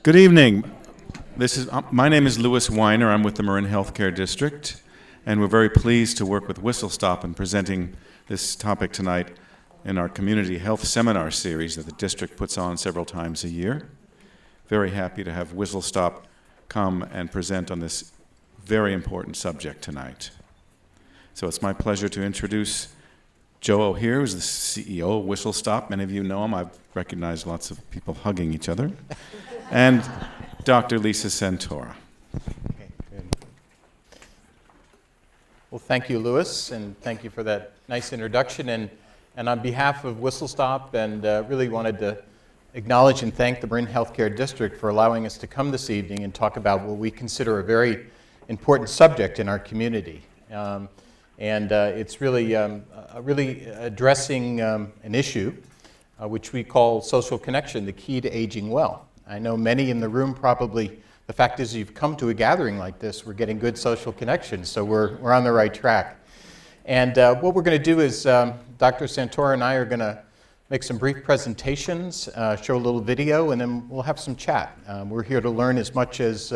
Good evening. My name is Louis Weiner. I'm with the Marin Healthcare District, and we're very pleased to work with Whistle Stop in presenting this topic tonight in our community health seminar series that the district puts on several times a year. Very happy to have Whistle Stop come and present on this very important subject tonight. So it's my pleasure to introduce Joe O'Hear, who's the CEO of Whistle Stop. Many of you know him. I've recognized lots of people hugging each other. And Dr. Lisa Santora. Okay, good. Well, thank you, Louis, and thank you for that nice introduction. And on behalf of Whistle Stop, and really wanted to acknowledge and thank the Marin Healthcare District for allowing us to come this evening and talk about what we consider a very important subject in our community. It's really addressing an issue which we call social connection, the key to aging well. I know many in the room probably, the fact is you've come to a gathering like this, we're getting good social connection, so we're on the right track. And what we're going to do is Dr. Santora and I are going to make some brief presentations, show a little video, and then we'll have some chat. We're here to learn as much as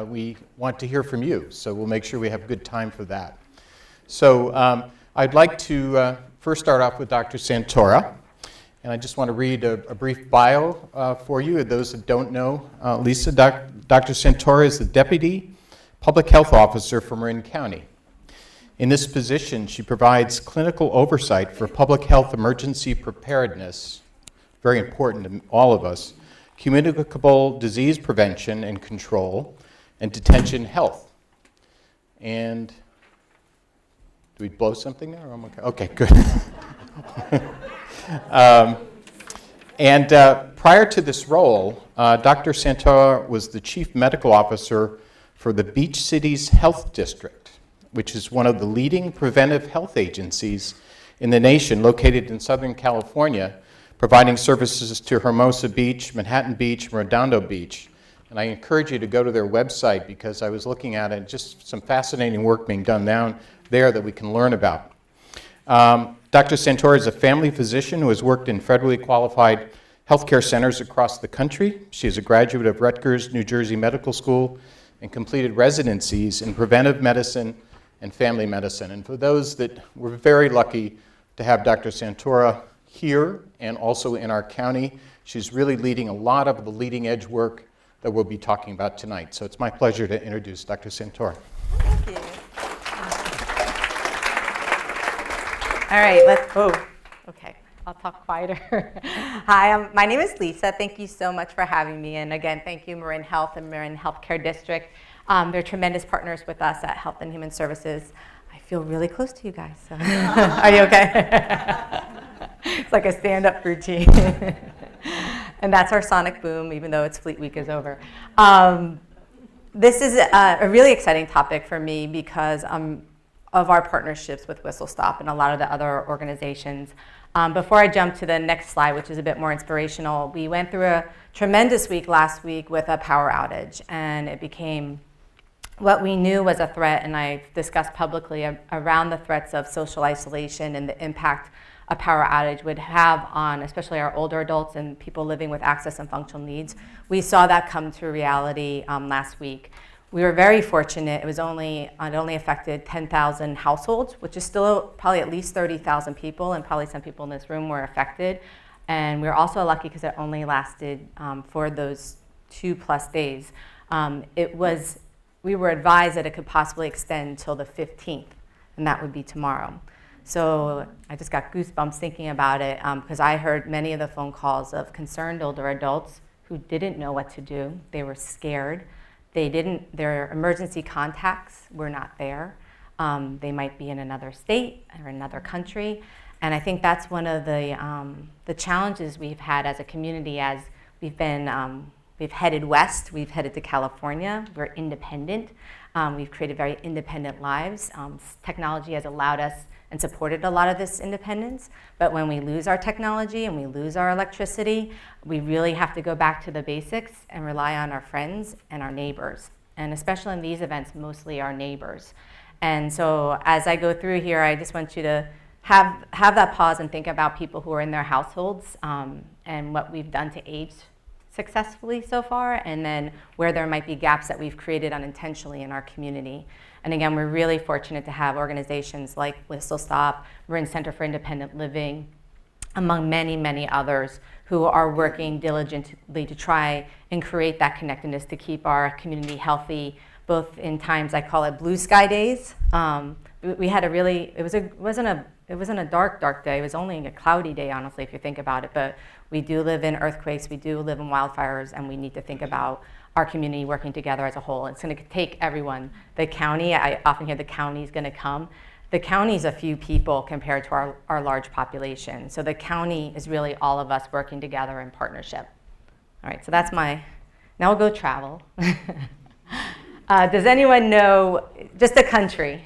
we want to hear from you, so we'll make sure we have good time for that. So I'd like to first start off with Dr. Santora. And I just want to read a brief bio for you. Those that don't know Lisa, Dr. Santora is the Deputy Public Health Officer for Marin County. In this position, she provides clinical oversight for public health emergency preparedness, very important to all of us, communicable disease prevention and control, and detention health. And do we blow something there? Or I'm okay? Okay, good. Prior to this role, Dr. Santora was the Chief Medical Officer for the Beach Cities Health District, which is one of the leading preventive health agencies in the nation, located in Southern California, providing services to Hermosa Beach, Manhattan Beach, Redondo Beach. And I encourage you to go to their website because I was looking at it, just some fascinating work being done down there that we can learn about. Dr. Santora is a family physician who has worked in federally qualified healthcare centers across the country. She is a graduate of Rutgers, New Jersey Medical School and completed residencies in preventive medicine and family medicine. And for those that we're very lucky to have Dr. Santora here and also in our county, she's really leading a lot of the leading edge work that we'll be talking about tonight. So it's my pleasure to introduce Dr. Santora. Thank you. All right, okay, I'll talk quieter. Hi, my name is Lisa. Thank you so much for having me. And again, thank you, Marin Health and Marin Healthcare District. They're tremendous partners with us at Health and Human Services. I feel really close to you guys. So. Are you okay? It's like a stand-up routine. And that's our sonic boom, even though it's Fleet Week is over. This is a really exciting topic for me because of our partnerships with Whistle Stop and a lot of the other organizations. Before I jump to the next slide, which is a bit more inspirational, we went through a tremendous week last week with a power outage, and it became what we knew was a threat, and I discussed publicly around the threats of social isolation and the impact a power outage would have on especially our older adults and people living with access and functional needs. We saw that come to reality last week. We were very fortunate. It only affected 10,000 households, which is still probably at least 30,000 people, and probably some people in this room were affected. And we were also lucky because it only lasted for those 2+ days. We were advised that it could possibly extend till the 15th, and that would be tomorrow. So I just got goosebumps thinking about it because I heard many of the phone calls of concerned older adults who didn't know what to do. They were scared. Their emergency contacts were not there. They might be in another state or another country. And I think that's one of the challenges we've had as a community as we've headed west, we've headed to California, we're independent. We've created very independent lives. Technology has allowed us and supported a lot of this independence. But when we lose our technology and we lose our electricity, we really have to go back to the basics and rely on our friends and our neighbors. And especially in these events, mostly our neighbors. And so as I go through here, I just want you to have that pause and think about people who are in their households and what we've done to age successfully so far, and then where there might be gaps that we've created unintentionally in our community. And again, we're really fortunate to have organizations like Whistle Stop, Marin Center for Independent Living, among many, many others who are working diligently to try and create that connectedness to keep our community healthy, both in times, I call it blue sky days. We had a really, it wasn't a dark day. It was only a cloudy day, honestly, if you think about it. But we do live in earthquakes, we do live in wildfires, and we need to think about our community working together as a whole. It's going to take everyone. The county, I often hear the county is going to come. The county's a few people compared to our large population. So the county is really all of us working together in partnership. All right, so that's my, now we'll go travel. Does anyone know just a country?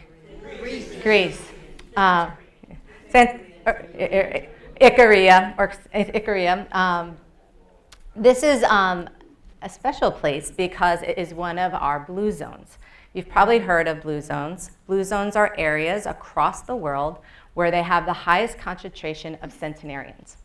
Greece. Icaria. This is a special place because it is one of our blue zones. You've probably heard of blue zones. Blue zones are areas across the world where they have the highest concentration of centenarians.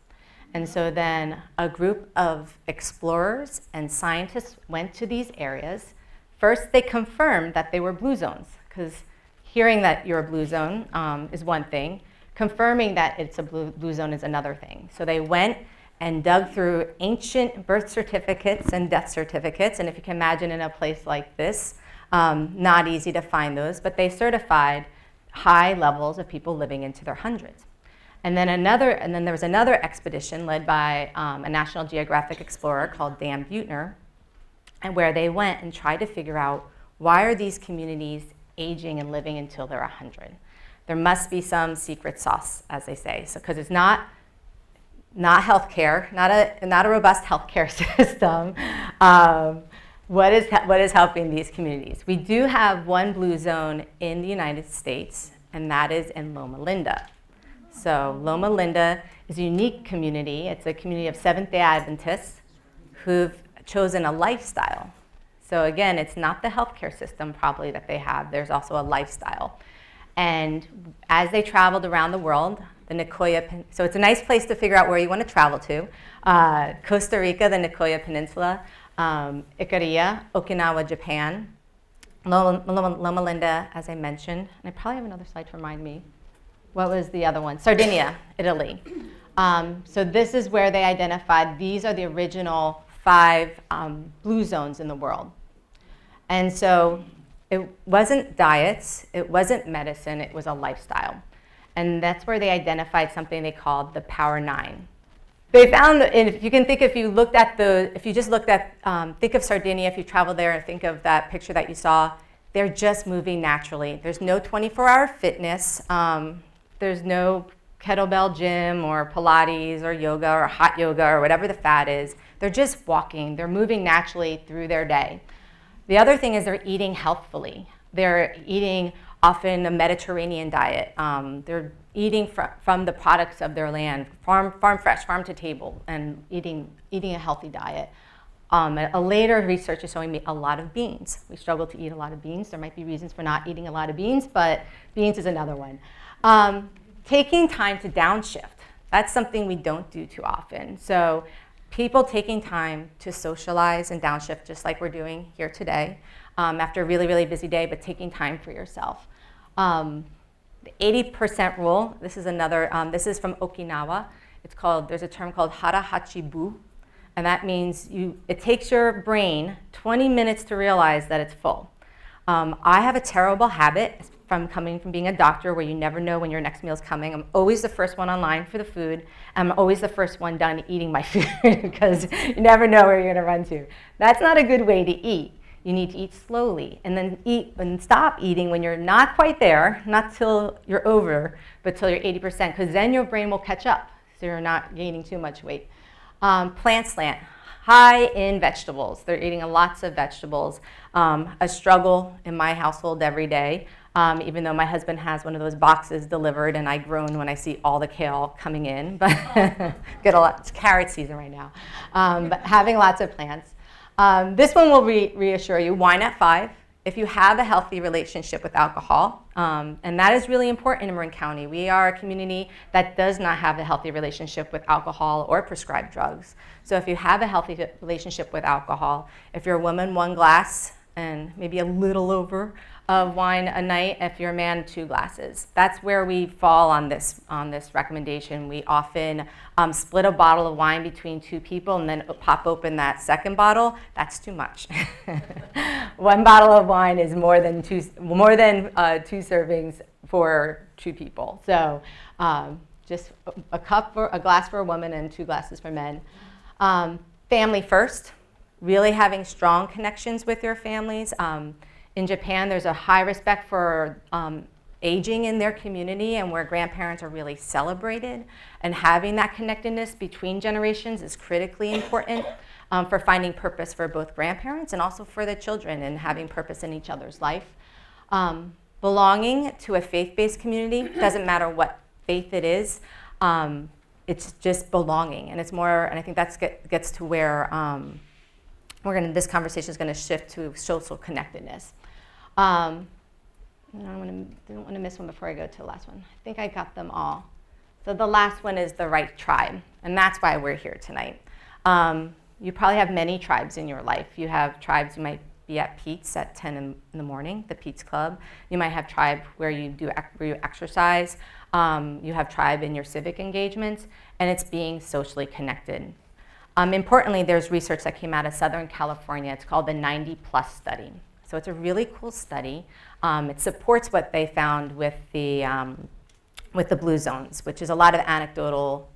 And so then a group of explorers and scientists went to these areas. First, they confirmed that they were blue zones, because hearing that you're a blue zone is one thing. Confirming that it's a blue zone is another thing. So they went and dug through ancient birth certificates and death certificates. And if you can imagine in a place like this, not easy to find those, but they certified high levels of people living into their hundreds. And then there was another expedition led by a National Geographic explorer called Dan Buettner, and where they went and tried to figure out, why are these communities aging and living until they're 100? There must be some secret sauce, as they say. So, because it's not healthcare, not a robust healthcare system. What is helping these communities? We do have one blue zone in the United States, and that is in Loma Linda. So Loma Linda is a unique community. It's a community of Seventh-day Adventists who've chosen a lifestyle. So again, it's not the healthcare system probably that they have. There's also a lifestyle. And as they traveled around the world, the Nicoya, so it's a nice place to figure out where you want to travel to. Costa Rica, the Nicoya Peninsula, Icaria, Okinawa, Japan, Loma Linda, as I mentioned, and I probably have another slide to remind me. What was the other one? Sardinia, Italy. So this is where they identified these are the original 5 blue zones in the world. And so it wasn't diets, it wasn't medicine, it was a lifestyle. And that's where they identified something they called the Power 9. They found, and if you can think, if you just looked at, think of Sardinia, if you travel there and think of that picture that you saw, they're just moving naturally. There's no 24-hour fitness. There's no kettlebell gym or Pilates or yoga or hot yoga or whatever the fad is. They're just walking. They're moving naturally through their day. The other thing is they're eating healthfully. They're eating often a Mediterranean diet. They're eating from the products of their land, farm fresh, farm to table, and eating a healthy diet. A later research is showing me a lot of beans. We struggle to eat a lot of beans. There might be reasons for not eating a lot of beans, but beans is another one. Taking time to downshift. That's something we don't do too often. So people taking time to socialize and downshift, just like we're doing here today, after a really, really busy day, but taking time for yourself. The 80% rule, this is another, this is from Okinawa. There's a term called harahachibu, and that means it takes your brain 20 minutes to realize that it's full. I have a terrible habit from coming from being a doctor where you never know when your next meal's coming. I'm always the first one online for the food. I'm always the first one done eating my food because you never know where you're gonna run to. That's not a good way to eat. You need to eat slowly and then eat and stop eating when you're not quite there, not till you're over, but till you're 80%, because then your brain will catch up, so you're not gaining too much weight. Plant slant, high in vegetables. They're eating lots of vegetables. A struggle in my household every day, even though my husband has one of those boxes delivered, and I groan when I see all the kale coming in, but get a lot. It's carrot season right now. But having lots of plants. This one will reassure you. Wine at 5 if you have a healthy relationship with alcohol, and that is really important in Marin County. We are a community that does not have a healthy relationship with alcohol or prescribed drugs. So if you have a healthy relationship with alcohol, if you're a woman, 1 glass and maybe a little over of wine a night. If you're a man, 2 glasses. That's where we fall on this recommendation. We often split a bottle of wine between 2 people and then pop open that second bottle. That's too much. 1 bottle of wine is more than two servings for 2 people. So just a glass for a woman and 2 glasses for men. Family first. Really having strong connections with your families. In Japan, there's a high respect for aging in their community, and where grandparents are really celebrated. And having that connectedness between generations is critically important for finding purpose for both grandparents and also for the children, and having purpose in each other's life. Belonging to a faith-based community, doesn't matter what faith it is, it's just belonging. And it's more, and I think that gets to where this conversation is going to shift to social connectedness. I didn't want to miss one before I go to the last one. I think I got them all. So the last one is the right tribe, and that's why we're here tonight. You probably have many tribes in your life. You have tribes, you might be at Pete's at 10 in the morning, the Pete's Club. You might have tribe where you exercise. You have tribe in your civic engagements, and it's being socially connected. Importantly, there's research that came out of Southern California. It's called the 90+ study. So it's a really cool study. It supports what they found with the blue zones, which is a lot of anecdotal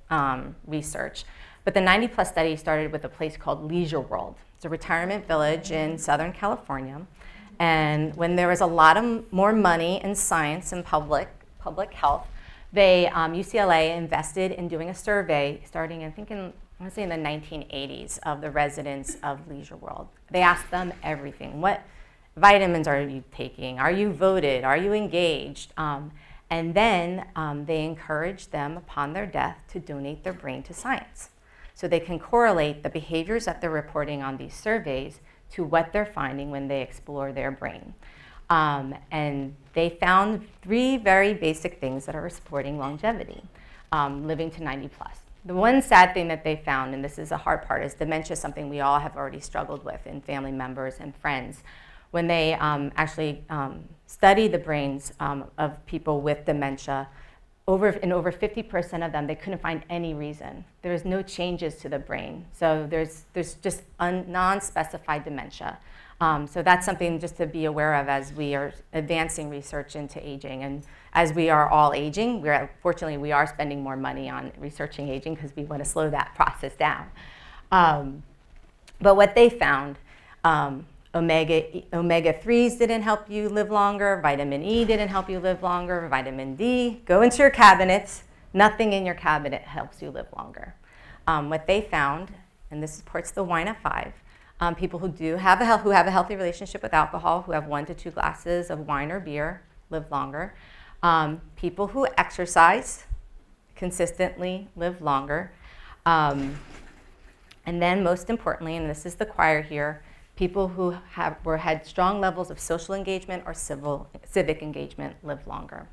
research. But the 90+ study started with a place called Leisure World. It's a retirement village in Southern California. And when there was a lot of more money in science and public health, UCLA invested in doing a survey starting, I want to say in the 1980s, of the residents of Leisure World. They asked them everything. What vitamins are you taking? Are you voted? Are you engaged? And then they encouraged them upon their death to donate their brain to science. So they can correlate the behaviors that they're reporting on these surveys to what they're finding when they explore their brain. And they found 3 very basic things that are supporting longevity, living to 90+. The one sad thing that they found, and this is a hard part, is dementia is something we all have already struggled with in family members and friends. When they actually studied the brains of people with dementia, in over 50% of them, they couldn't find any reason. There was no changes to the brain. So there's just non-specified dementia. So that's something just to be aware of as we are advancing research into aging. And as we are all aging, fortunately we are spending more money on researching aging because we want to slow that process down. But what they found, omega-3s didn't help you live longer, vitamin E didn't help you live longer, vitamin D, go into your cabinets, nothing in your cabinet helps you live longer. What they found, and this supports the wine of 5, people who have a healthy relationship with alcohol, who have 1 to 2 glasses of wine or beer, live longer. People who exercise consistently live longer. And then most importantly, and this is the choir here, people who had strong levels of social engagement or civic engagement live longer.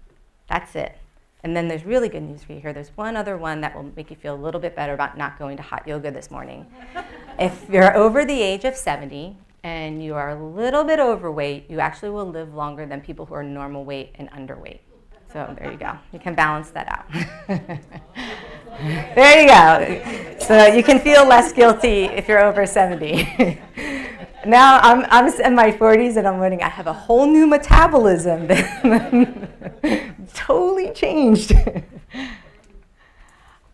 That's it. And then there's really good news for you here. There's one other one that will make you feel a little bit better about not going to hot yoga this morning. If you're over the age of 70 and you are a little bit overweight, you actually will live longer than people who are normal weight and underweight. So there you go. You can balance that out. There you go. So you can feel less guilty if you're over 70. Now I'm in my 40s and I'm learning I have a whole new metabolism. Totally changed.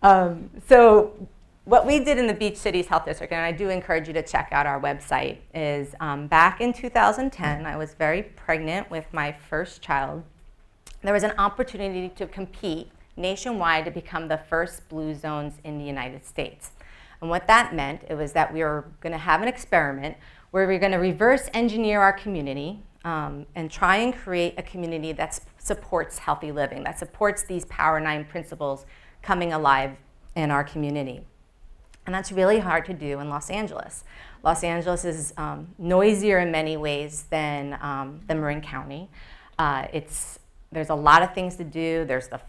So what we did in the Beach Cities Health District, and I do encourage you to check out our website, is back in 2010, I was very pregnant with my first child. There was an opportunity to compete nationwide to become the first blue zones in the United States. And what that meant, it was that we were going to have an experiment where we're going to reverse engineer our community and try and create a community that supports healthy living, that supports these Power 9 principles coming alive in our community. And that's really hard to do in Los Angeles. Los Angeles is noisier in many ways than Marin County. There's a lot of things to do. There's the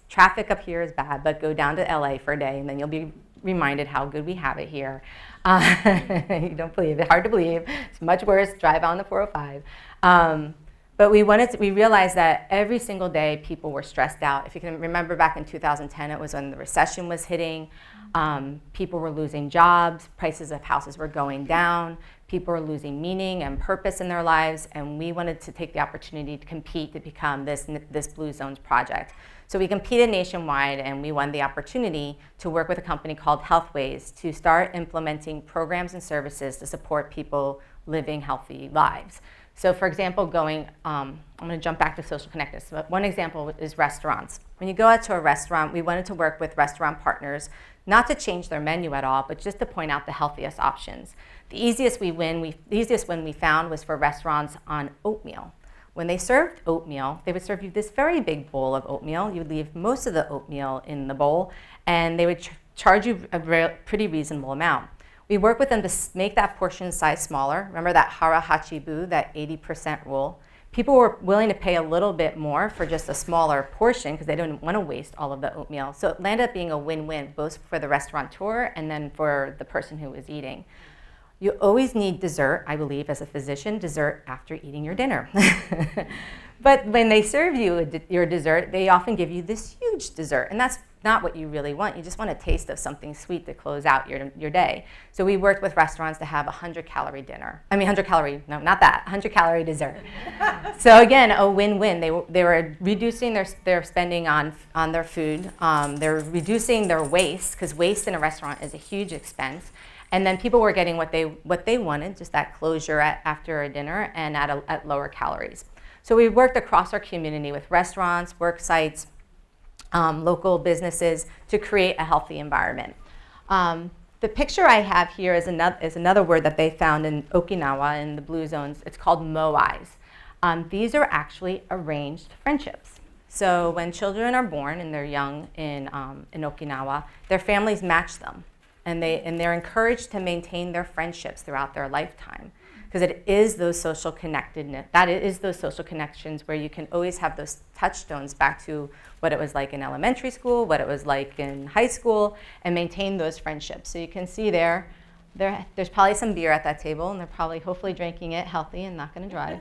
traffic up here is bad, but go down to LA for a day and then you'll be reminded how good we have it here. You don't believe it, hard to believe. It's much worse, drive on the 405. But we realized that every single day people were stressed out. If you can remember back in 2010, it was when the recession was hitting. People were losing jobs, prices of houses were going down, people were losing meaning and purpose in their lives, and we wanted to take the opportunity to compete to become this Blue Zones project. So we competed nationwide, and we won the opportunity to work with a company called Healthways to start implementing programs and services to support people living healthy lives. So for example, I'm going to jump back to social connectedness. But one example is restaurants. When you go out to a restaurant, we wanted to work with restaurant partners, not to change their menu at all, but just to point out the healthiest options. The easiest one we found was for restaurants on oatmeal. When they served oatmeal, they would serve you this very big bowl of oatmeal. You would leave most of the oatmeal in the bowl, and they would charge you a pretty reasonable amount. We work with them to make that portion size smaller. Remember that hara hachibu, that 80% rule? People were willing to pay a little bit more for just a smaller portion because they didn't want to waste all of the oatmeal. So it landed up being a win-win, both for the restaurateur and then for the person who was eating. You always need dessert, I believe, as a physician, dessert after eating your dinner. But when they serve you your dessert, they often give you this huge dessert, and that's not what you really want. You just want a taste of something sweet to close out your day. So we worked with restaurants to have a 100-calorie dinner. I mean, 100-calorie, no, not that, 100-calorie dessert. So again, a win-win. They were reducing their spending on their food. They're reducing their waste, because waste in a restaurant is a huge expense. And then people were getting what they wanted, just that closure after a dinner and at lower calories. So we worked across our community with restaurants, work sites, local businesses to create a healthy environment. The picture I have here is another word that they found in Okinawa in the Blue Zones. It's called moais. These are actually arranged friendships. So when children are born and they're young in Okinawa, their families match them. And they're encouraged to maintain their friendships throughout their lifetime, because it is those social connectedness. That is those social connections where you can always have those touchstones back to what it was like in elementary school, what it was like in high school, and maintain those friendships. So you can see there's probably some beer at that table, and they're probably hopefully drinking it healthy and not going to drive.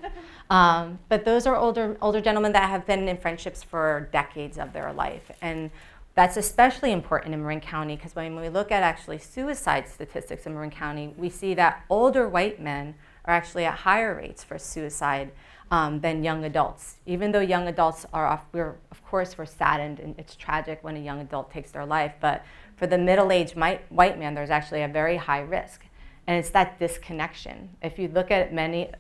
But those are older gentlemen that have been in friendships for decades of their life. And that's especially important in Marin County, because when we look at actually suicide statistics in Marin County, we see that older white men are actually at higher rates for suicide than young adults. Even though young adults we're saddened, and it's tragic when a young adult takes their life, but for the middle-aged white man, there's actually a very high risk. And it's that disconnection. If you look at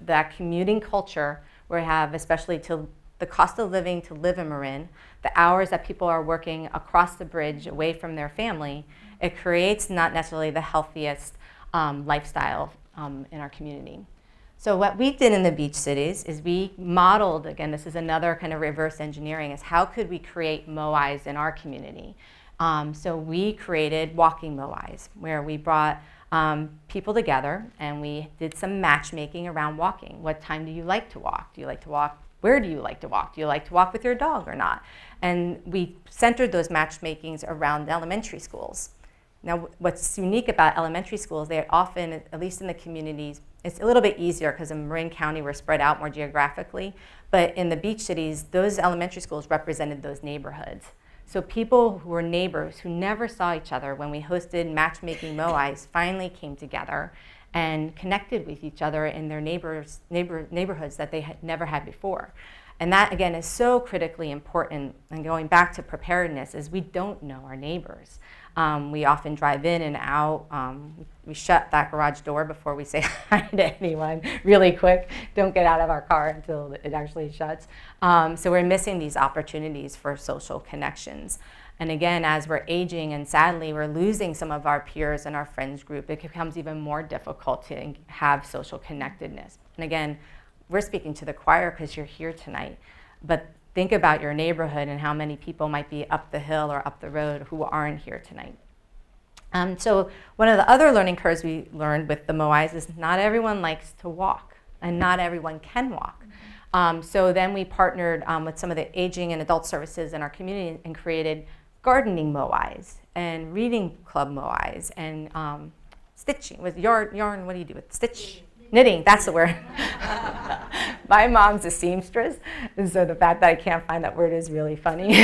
that commuting culture we have, especially to the cost of living to live in Marin, the hours that people are working across the bridge away from their family, it creates not necessarily the healthiest lifestyle in our community. So what we did in the beach cities is we modeled, again, this is another kind of reverse engineering, is how could we create moais in our community? So we created walking moais, where we brought people together and we did some matchmaking around walking. What time do you like to walk? Do you like to walk? Where do you like to walk? Do you like to walk with your dog or not? And we centered those matchmakings around elementary schools. Now, what's unique about elementary schools, they often, at least in the communities, it's a little bit easier because in Marin County we're spread out more geographically, but in the beach cities, those elementary schools represented those neighborhoods. So people who were neighbors who never saw each other, when we hosted matchmaking moais, finally came together and connected with each other in their neighborhoods that they had never had before. And that, again, is so critically important. And going back to preparedness, is we don't know our neighbors. We often drive in and out. We shut that garage door before we say hi to anyone really quick. Don't get out of our car until it actually shuts. So we're missing these opportunities for social connections. And again, as we're aging and sadly we're losing some of our peers and our friends group, it becomes even more difficult to have social connectedness. And again, we're speaking to the choir because you're here tonight, but think about your neighborhood and how many people might be up the hill or up the road who aren't here tonight. So one of the other learning curves we learned with the Moais is not everyone likes to walk, and not everyone can walk. So then we partnered with some of the aging and adult services in our community and created gardening Moais and reading club Moais and stitching with yarn. What do you do with stitch? Knitting, that's the word. My mom's a seamstress, and so the fact that I can't find that word is really funny.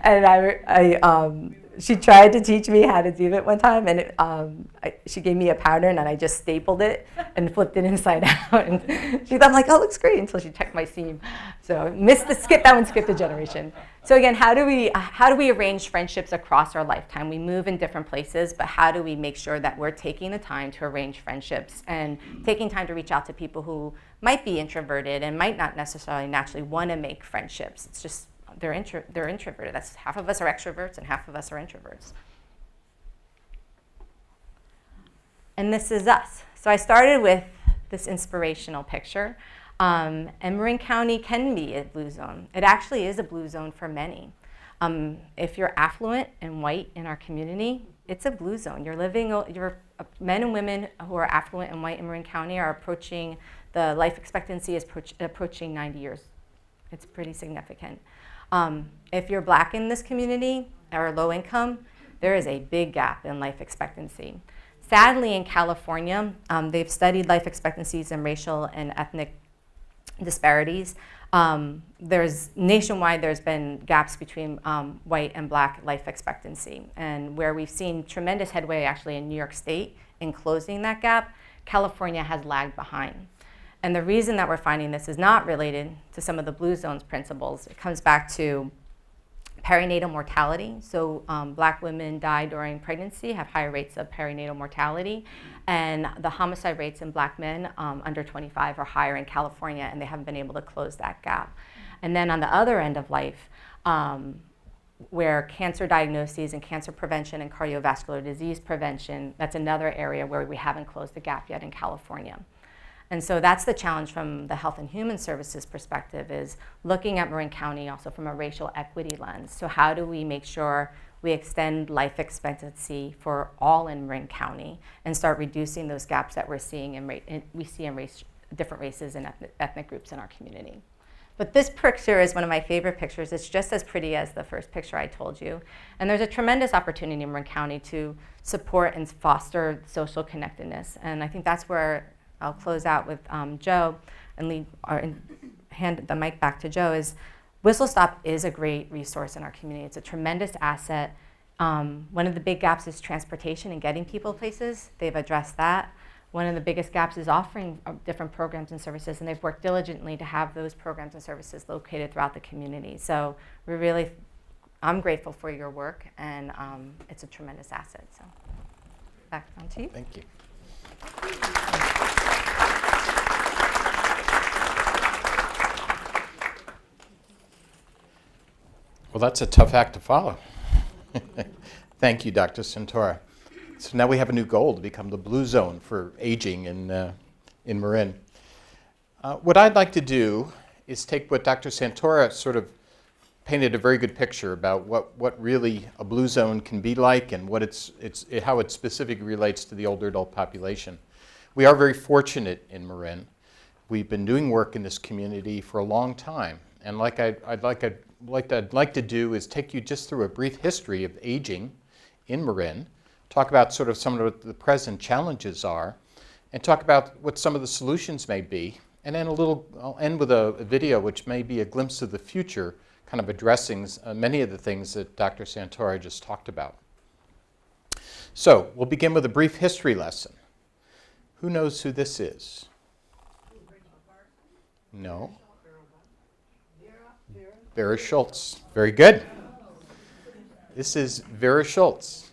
And she tried to teach me how to do it one time, and she gave me a pattern, and I just stapled it and flipped it inside out. And she thought, like, oh, it looks great, until she checked my seam. So skipped a generation. So again, how do we arrange friendships across our lifetime? We move in different places, but how do we make sure that we're taking the time to arrange friendships and taking time to reach out to people who might be introverted and might not necessarily naturally want to make friendships? It's just they're introverted. That's half of us are extroverts and half of us are introverts. And this is us. So I started with this inspirational picture. And Marin County can be a blue zone. It actually is a blue zone for many. If you're affluent and white in our community, it's a blue zone. Men and women who are affluent and white in Marin County are approaching, the life expectancy is approaching 90 years. It's pretty significant. If you're black in this community or low income, there is a big gap in life expectancy. Sadly, in California, they've studied life expectancies and racial and ethnic disparities. Nationwide, there's been gaps between white and black life expectancy. And where we've seen tremendous headway actually in New York State in closing that gap, California has lagged behind. And the reason that we're finding this is not related to some of the blue zones principles. It comes back to perinatal mortality. So black women die during pregnancy, have higher rates of perinatal mortality. And the homicide rates in black men under 25 are higher in California, and they haven't been able to close that gap. And then on the other end of life, where cancer diagnoses and cancer prevention and cardiovascular disease prevention, that's another area where we haven't closed the gap yet in California. And so that's the challenge from the Health and Human Services perspective, is looking at Marin County also from a racial equity lens. So how do we make sure we extend life expectancy for all in Marin County and start reducing those gaps that we're seeing in different races and ethnic groups in our community? But this picture is one of my favorite pictures. It's just as pretty as the first picture I told you. And there's a tremendous opportunity in Marin County to support and foster social connectedness. And I think that's where I'll close out with Joe and hand the mic back to Joe. Is Whistle Stop is a great resource in our community. It's a tremendous asset. One of the big gaps is transportation and getting people places. They've addressed that. One of the biggest gaps is offering different programs and services, and they've worked diligently to have those programs and services located throughout the community. So I'm grateful for your work, and it's a tremendous asset. So back on to you. Thank you. Well, that's a tough act to follow. Thank you, Dr. Santora. So now we have a new goal to become the blue zone for aging in Marin. What I'd like to do is take what Dr. Santora sort of painted a very good picture about what really a blue zone can be like and how it specifically relates to the older adult population. We are very fortunate in Marin. We've been doing work in this community for a long time, and like I'd like to do is take you just through a brief history of aging in Marin, talk about sort of some of what the present challenges are, and talk about what some of the solutions may be, and then I'll end with a video which may be a glimpse of the future, kind of addressing many of the things that Dr. Santora just talked about. So we'll begin with a brief history lesson. Who knows who this is? No? Vera Schultz. Very good. This is Vera Schultz.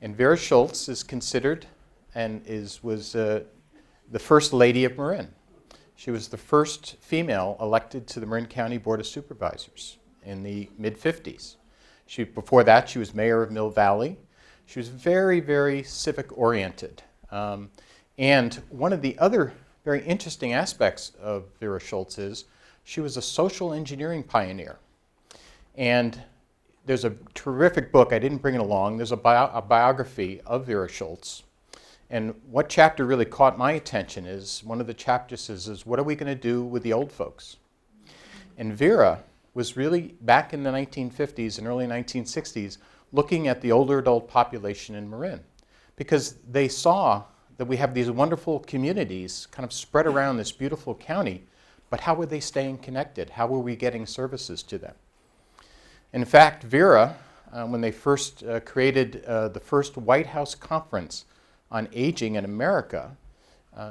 And Vera Schultz is considered and was the first lady of Marin. She was the first female elected to the Marin County Board of Supervisors in the mid-50s. Before that, she was mayor of Mill Valley. She was very, very civic-oriented. And one of the other very interesting aspects of Vera Schultz is she was a social engineering pioneer. And there's a terrific book, I didn't bring it along, there's a biography of Vera Schultz. And what chapter really caught my attention is, one of the chapters is what are we going to do with the old folks? And Vera was really, back in the 1950s and early 1960s, looking at the older adult population in Marin. Because they saw that we have these wonderful communities kind of spread around this beautiful county, but how were they staying connected? How were we getting services to them? In fact, Vera, when they first created the first White House conference on aging in America,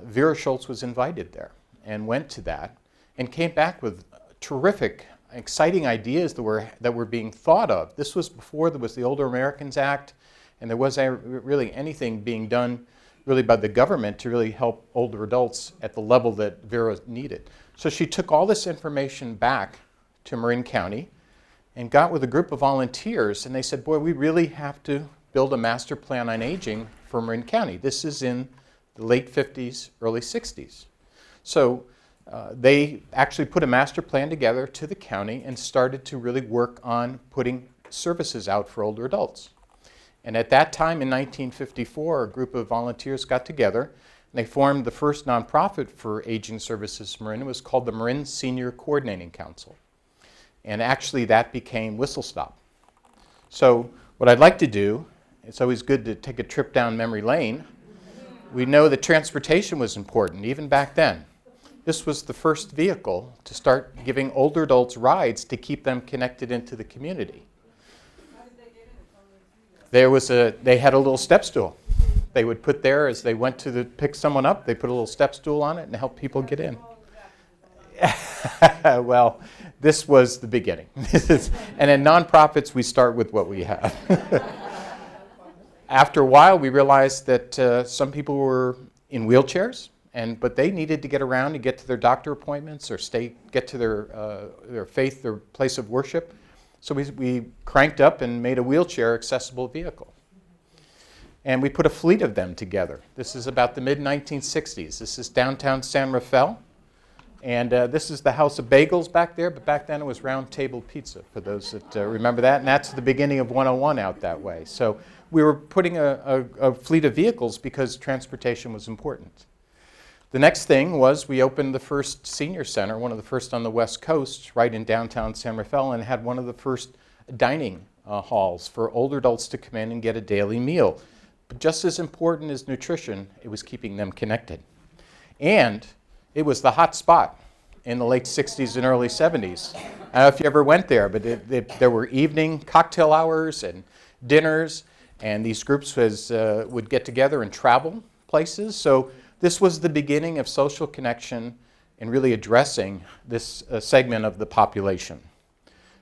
Vera Schultz was invited there and went to that and came back with terrific, exciting ideas that were being thought of. This was before there was the Older Americans Act, and there wasn't really anything being done really by the government to really help older adults at the level that Vera needed. So she took all this information back to Marin County and got with a group of volunteers, and they said, boy, we really have to build a master plan on aging for Marin County. This is in the late 50s, early 60s. So they actually put a master plan together to the county and started to really work on putting services out for older adults. And at that time in 1954, a group of volunteers got together and they formed the first nonprofit for aging services in Marin. It was called the Marin Senior Coordinating Council. And actually that became Whistle Stop. So what I'd like to do, it's always good to take a trip down memory lane. We know that transportation was important, even back then. This was the first vehicle to start giving older adults rides to keep them connected into the community. They had a little step stool. They would put there as they went to pick someone up, they put a little step stool on it and help people get in. Well, this was the beginning. And in nonprofits, we start with what we have. After a while, we realized that some people were in wheelchairs, but they needed to get around to get to their doctor appointments or get to their faith, their place of worship. So we cranked up and made a wheelchair accessible vehicle. And we put a fleet of them together. This is about the mid-1960s. This is downtown San Rafael. And this is the House of Bagels back there, but back then it was Round Table Pizza, for those that remember that. And that's the beginning of 101 out that way. So we were putting a fleet of vehicles because transportation was important. The next thing was we opened the first senior center, one of the first on the West Coast, right in downtown San Rafael, and had one of the first dining halls for older adults to come in and get a daily meal. But just as important as nutrition, it was keeping them connected. And it was the hot spot in the late 60s and early 70s. I don't know if you ever went there, but there were evening cocktail hours and dinners, and these groups would get together and travel places. So this was the beginning of social connection and really addressing this segment of the population.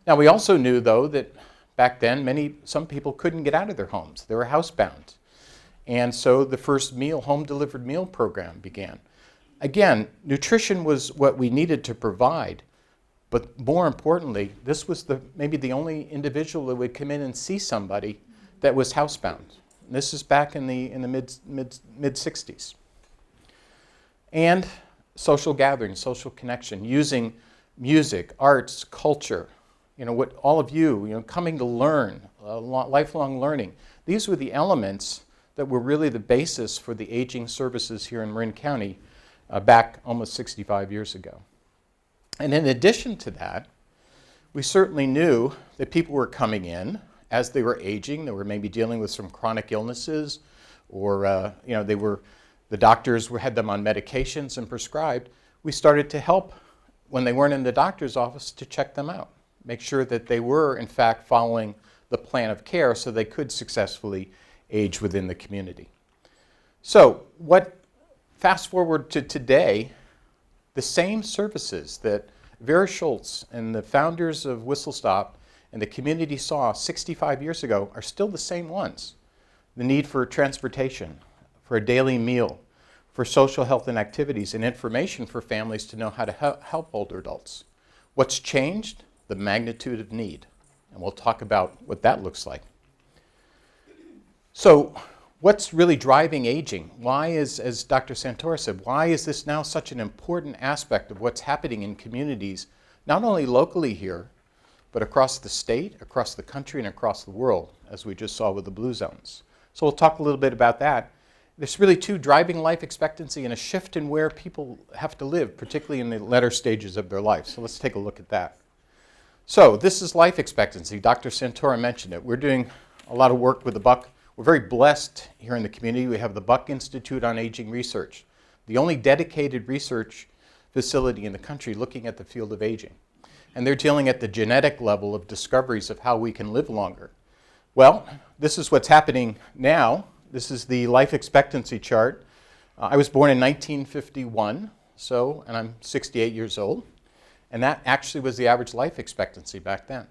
Now, we also knew, though, that back then some people couldn't get out of their homes. They were housebound. And so the first home-delivered meal program began. Again, nutrition was what we needed to provide, but more importantly, this was maybe the only individual that would come in and see somebody that was housebound. This is back in the mid-60s. And social gathering, social connection, using music, arts, culture, what all of you, coming to learn, lifelong learning. These were the elements that were really the basis for the aging services here in Marin County back almost 65 years ago. And in addition to that, we certainly knew that people were coming in as they were aging. They were maybe dealing with some chronic illnesses, or the doctors had them on medications and prescribed. We started to help when they weren't in the doctor's office to check them out, make sure that they were in fact following the plan of care so they could successfully age within the community. So fast forward to today, the same services that Vera Schultz and the founders of Whistle Stop and the community saw 65 years ago are still the same ones. The need for transportation, for a daily meal, for social health and activities, and information for families to know how to help older adults. What's changed? The magnitude of need. And we'll talk about what that looks like. So what's really driving aging? Why is, as Dr. Santoro said, why is this now such an important aspect of what's happening in communities, not only locally here, but across the state, across the country, and across the world, as we just saw with the blue zones. So we'll talk a little bit about that. There's really two: driving life expectancy and a shift in where people have to live, particularly in the latter stages of their life. So let's take a look at that. So this is life expectancy. Dr. Santora mentioned it. We're doing a lot of work with the Buck. We're very blessed here in the community. We have the Buck Institute on Aging Research, the only dedicated research facility in the country looking at the field of aging. And they're dealing at the genetic level of discoveries of how we can live longer. Well, this is what's happening now. This is the life expectancy chart. I was born in 1951, and I'm 68 years old. And that actually was the average life expectancy back then.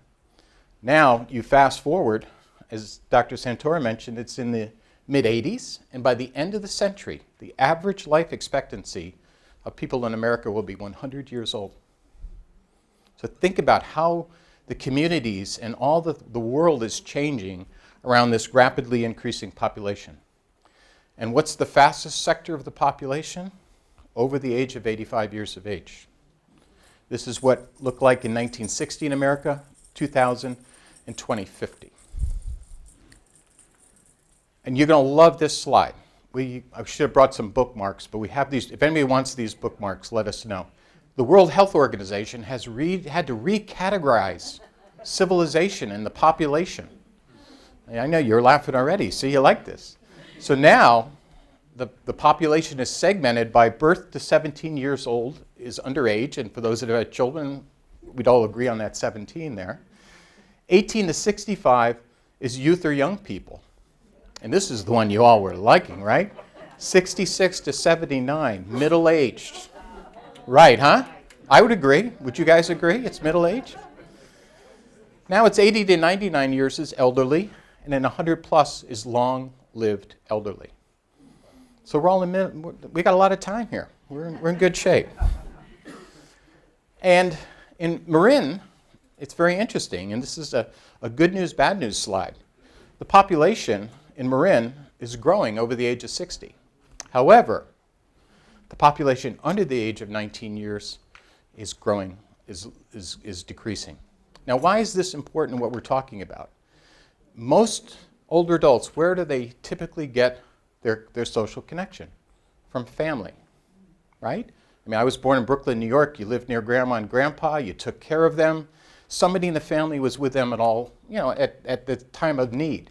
Now, you fast forward, as Dr. Santora mentioned, it's in the mid-80s, and by the end of the century, the average life expectancy of people in America will be 100 years old. So think about how the communities and all the world is changing around this rapidly increasing population. And what's the fastest sector of the population? Over the age of 85 years of age. This is what it looked like in 1960 in America, 2000, and 2050. And you're going to love this slide. I should have brought some bookmarks, but we have these. If anybody wants these bookmarks, let us know. The World Health Organization has had to recategorize civilization and the population. I know you're laughing already. See, you like this. So now the population is segmented by birth to 17 years old is underage, and for those that have had children, we'd all agree on that 17 there. 18 to 65 is youth or young people. And this is the one you all were liking, right? 66 to 79, middle-aged. Right, huh? I would agree. Would you guys agree? It's middle-aged. Now it's 80 to 99 years is elderly, and then 100 plus is long-lived elderly. So we're all we got a lot of time here. We're in good shape. And in Marin, it's very interesting, and this is a good news, bad news slide. The population in Marin is growing over the age of 60. However, the population under the age of 19 years is growing, is decreasing. Now, why is this important in what we're talking about? Most older adults, where do they typically get their social connection? From family, right? I mean, I was born in Brooklyn, New York. You lived near grandma and grandpa. You took care of them. Somebody in the family was with them at all, at the time of need.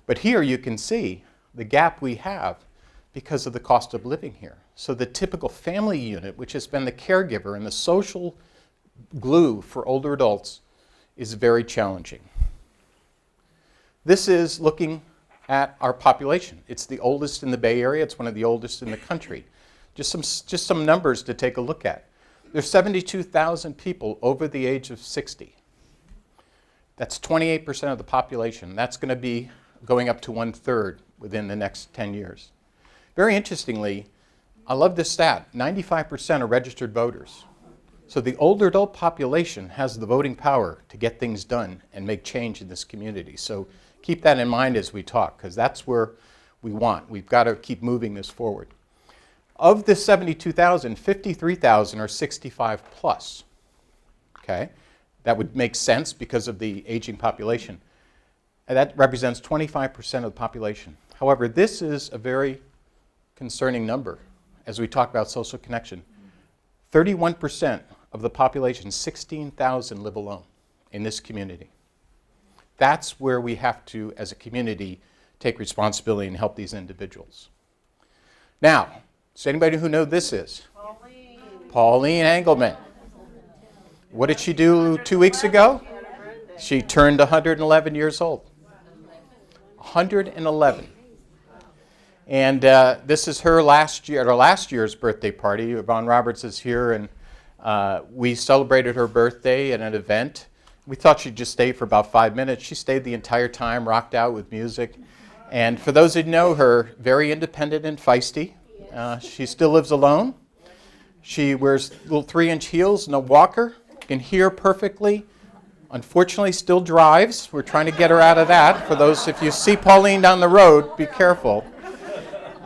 But here you can see the gap we have because of the cost of living here. So the typical family unit, which has been the caregiver and the social glue for older adults, is very challenging. This is looking at our population. It's the oldest in the Bay Area. It's one of the oldest in the country. Just some numbers to take a look at. There's 72,000 people over the age of 60. That's 28% of the population. That's going to be going up to 1/3 within the next 10 years. Very interestingly, I love this stat, 95% are registered voters. So the older adult population has the voting power to get things done and make change in this community. So keep that in mind as we talk, because that's where we want. We've got to keep moving this forward. Of the 72,000, 53,000 are 65 plus. Okay? That would make sense because of the aging population. And that represents 25% of the population. However, this is a very concerning number as we talk about social connection. 31% of the population, 16,000, live alone in this community. That's where we have to, as a community, take responsibility and help these individuals. Now, does anybody who know this is? Pauline Engelman. What did she do 2 weeks ago? She turned 111 years old. 111. And this is her last year's birthday party. Yvonne Roberts is here, and we celebrated her birthday at an event. We thought she'd just stay for about 5 minutes. She stayed the entire time, rocked out with music. And for those who know her, very independent and feisty. She still lives alone. She wears little 3-inch heels, no walker, can hear perfectly. Unfortunately, still drives. We're trying to get her out of that. For those, if you see Pauline down the road, be careful.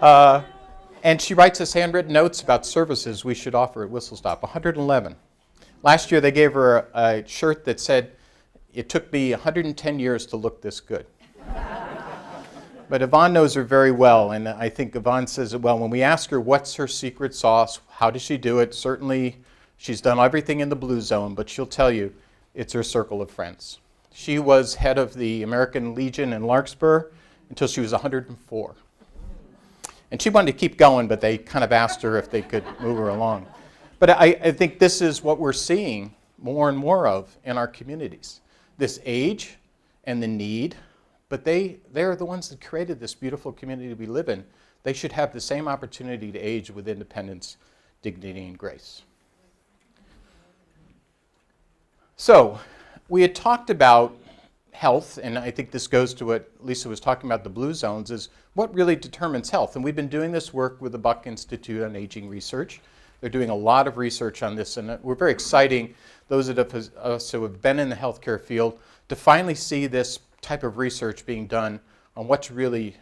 And she writes us handwritten notes about services we should offer at Whistle Stop. 111. Last year, they gave her a shirt that said, it took me 110 years to look this good. But Yvonne knows her very well, and I think Yvonne says it well. When we ask her what's her secret sauce, how does she do it, certainly she's done everything in the blue zone, but she'll tell you it's her circle of friends. She was head of the American Legion in Larkspur until she was 104. And she wanted to keep going, but they kind of asked her if they could move her along. But I think this is what we're seeing more and more of in our communities. This age and the need, but they're the ones that created this beautiful community we live in. They should have the same opportunity to age with independence, dignity, and grace. So, we had talked about health, and I think this goes to what Lisa was talking about, the blue zones, is what really determines health. And we've been doing this work with the Buck Institute on Aging Research. They're doing a lot of research on this, and we're very exciting, those of us who have been in the healthcare field, to finally see this type of research being done on what's really,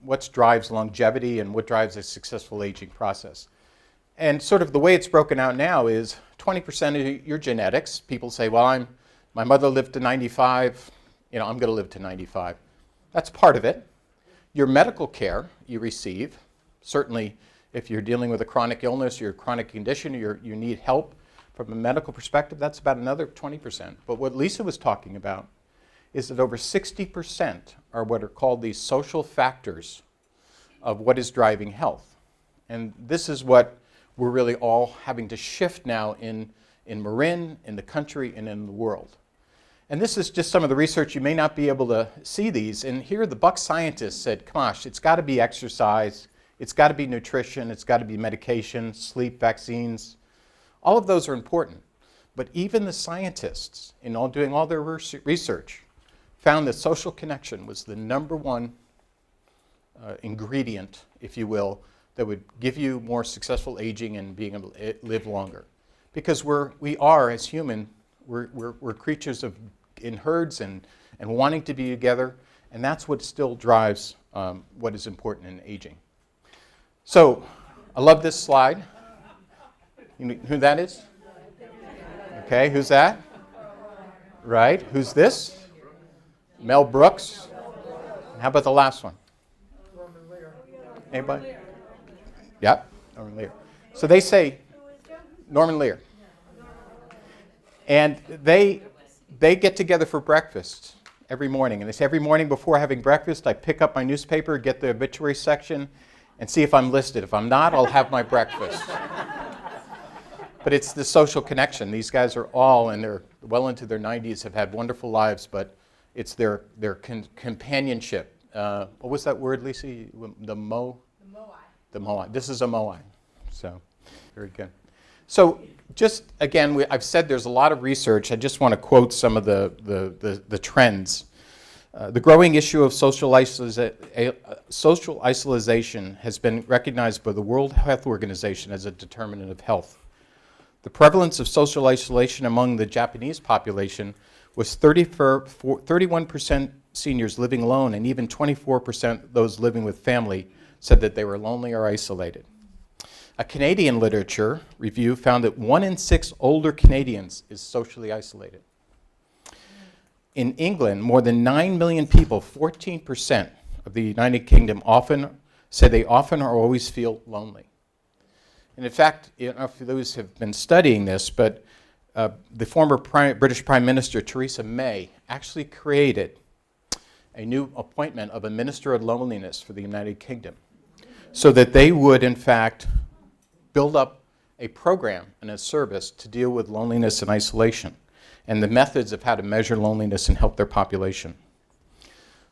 what drives longevity and what drives a successful aging process. And sort of the way it's broken out now is 20% of your genetics. People say, well, my mother lived to 95, I'm going to live to 95. That's part of it. Your medical care you receive, certainly if you're dealing with a chronic illness, your chronic condition, you need help from a medical perspective, that's about another 20%. But what Lisa was talking about is that over 60% are what are called these social factors of what is driving health. And this is what we're really all having to shift now in Marin, in the country, and in the world. And this is just some of the research. You may not be able to see these. And here the Buck scientists said, gosh, it's got to be exercise, it's got to be nutrition, it's got to be medication, sleep, vaccines. All of those are important. But even the scientists, in doing all their research, found that social connection was the number one ingredient, if you will, that would give you more successful aging and being able to live longer. Because we are, as human, we're creatures in herds and wanting to be together, and that's what still drives what is important in aging. So, I love this slide. You know who that is? Okay, who's that? Right, who's this? Mel Brooks. How about the last one? Anybody? Yep, Norman Lear. So they say Norman Lear. And they get together for breakfast every morning. And they say every morning before having breakfast, I pick up my newspaper, get the obituary section, and see if I'm listed. If I'm not, I'll have my breakfast. But it's the social connection. These guys are all, and they're well into their 90s, have had wonderful lives, but it's their companionship. What was that word, Lisa? The moai. The moai. This is a moai. So, very good. So, just again, I've said there's a lot of research. I just want to quote some of the trends. The growing issue of social isolation has been recognized by the World Health Organization as a determinant of health. The prevalence of social isolation among the Japanese population was 31% seniors living alone, and even 24% those living with family said that they were lonely or isolated. A Canadian literature review found that 1 in 6 older Canadians is socially isolated. In England, more than 9 million people, 14% of the United Kingdom, say they often or always feel lonely. And in fact, I don't know if those have been studying this, but the former British Prime Minister, Theresa May, actually created a new appointment of a Minister of Loneliness for the United Kingdom so that they would, in fact, build up a program and a service to deal with loneliness and isolation and the methods of how to measure loneliness and help their population.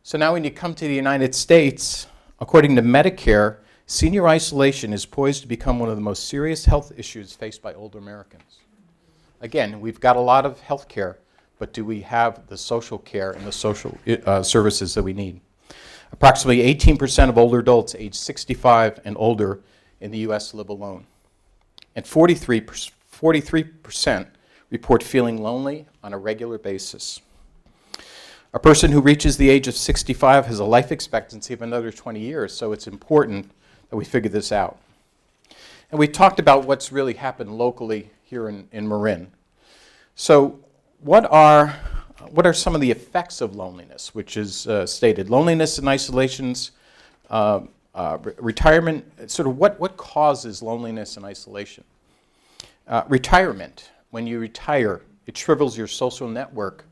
So now when you come to the United States, according to Medicare, senior isolation is poised to become one of the most serious health issues faced by older Americans. Again, we've got a lot of health care, but do we have the social care and the social services that we need? Approximately 18% of older adults aged 65 and older in the U.S. live alone. And 43% report feeling lonely on a regular basis. A person who reaches the age of 65 has a life expectancy of another 20 years, so it's important that we figure this out. And we talked about what's really happened locally here in Marin. So what are what are some of the effects of loneliness, which is stated. Loneliness and isolations, retirement, sort of what causes loneliness and isolation? Retirement. When you retire, it shrivels your social network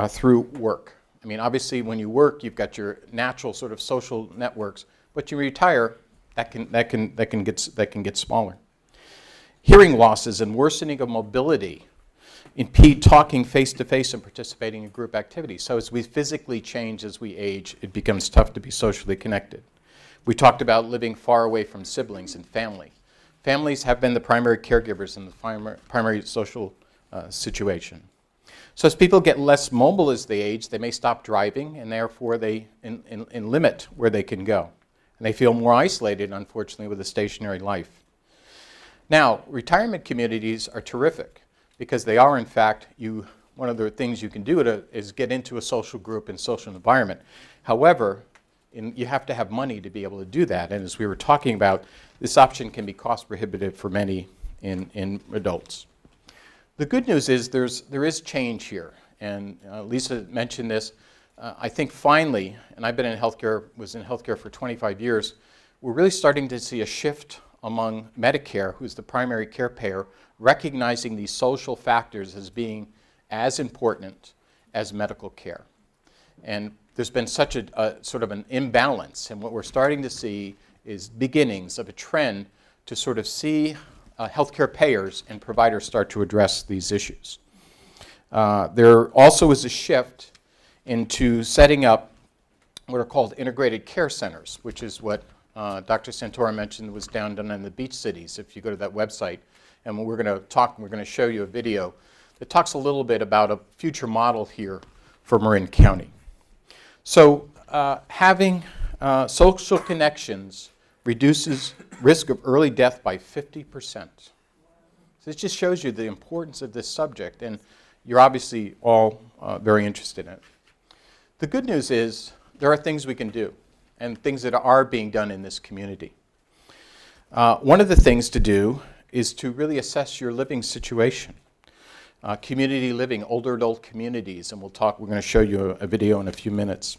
through work. I mean, obviously, when you work, you've got your natural sort of social networks, but you retire, that can get smaller. Hearing losses and worsening of mobility impede talking face-to-face and participating in group activities. So as we physically change as we age, it becomes tough to be socially connected. We talked about living far away from siblings and family. Families have been the primary caregivers in the primary social situation. So as people get less mobile as they age, they may stop driving, and therefore they limit where they can go. And they feel more isolated, unfortunately, with a stationary life. Now, retirement communities are terrific because they are, in fact, one of the things you can do is get into a social group and social environment. However, you have to have money to be able to do that. And as we were talking about, this option can be cost prohibitive for many in adults. The good news is there is change here. And Lisa mentioned this. I think finally, and I've been in healthcare, was in healthcare for 25 years, we're really starting to see a shift among Medicare, who's the primary care payer, recognizing these social factors as being as important as medical care. And there's been such a sort of an imbalance, and what we're starting to see is beginnings of a trend to sort of see healthcare payers and providers start to address these issues. There also is a shift into setting up what are called integrated care centers, which is what Dr. Santora mentioned was done in the beach cities. If you go to that website, and we're going to show you a video that talks a little bit about a future model here for Marin County. So having social connections reduces risk of early death by 50%. So this just shows you the importance of this subject, and you're obviously all very interested in it. The good news is there are things we can do and things that are being done in this community. One of the things to do is to really assess your living situation. Community living, older adult communities, and we're going to show you a video in a few minutes.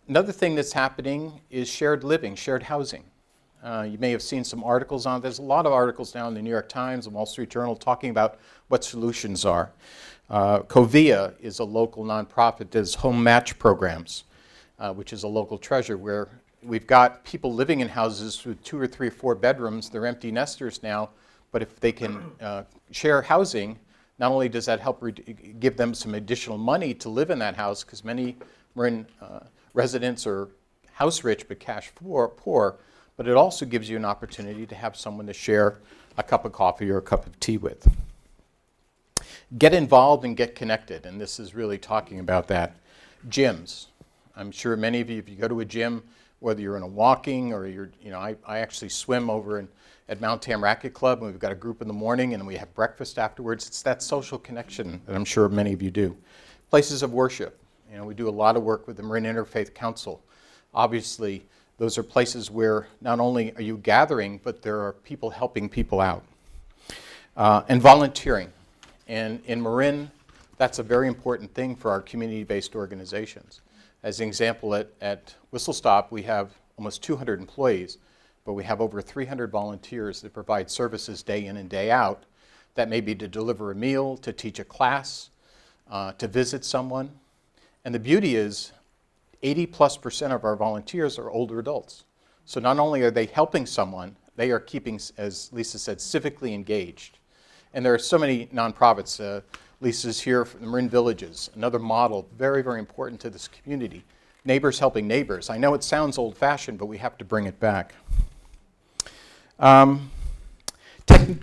Another thing that's happening is shared living, shared housing. You may have seen some articles on it. There's a lot of articles now in the New York Times and Wall Street Journal talking about what solutions are. Covia is a local nonprofit that does home match programs, which is a local treasure where we've got people living in houses with 2 or 3 or 4 bedrooms. They're empty nesters now, but if they can share housing, not only does that help give them some additional money to live in that house, because many Marin residents are house rich but cash poor, but it also gives you an opportunity to have someone to share a cup of coffee or a cup of tea with. Get involved and get connected, and this is really talking about that. Gyms. I'm sure many of you, if you go to a gym, whether you're in a walking or I actually swim over at Mount Tam Racket Club, and we've got a group in the morning and we have breakfast afterwards. It's that social connection that I'm sure many of you do. Places of worship. We do a lot of work with the Marin Interfaith Council. Obviously, those are places where not only are you gathering, but there are people helping people out. And volunteering. And in Marin, that's a very important thing for our community-based organizations. As an example, at Whistle Stop, we have almost 200 employees, but we have over 300 volunteers that provide services day in and day out. That may be to deliver a meal, to teach a class, to visit someone. And the beauty is 80+% of our volunteers are older adults. So not only are they helping someone, they are keeping, as Lisa said, civically engaged. And there are so many nonprofits. Lisa's here from the Marin Villages, another model, very, very important to this community. Neighbors helping neighbors. I know it sounds old-fashioned, but we have to bring it back.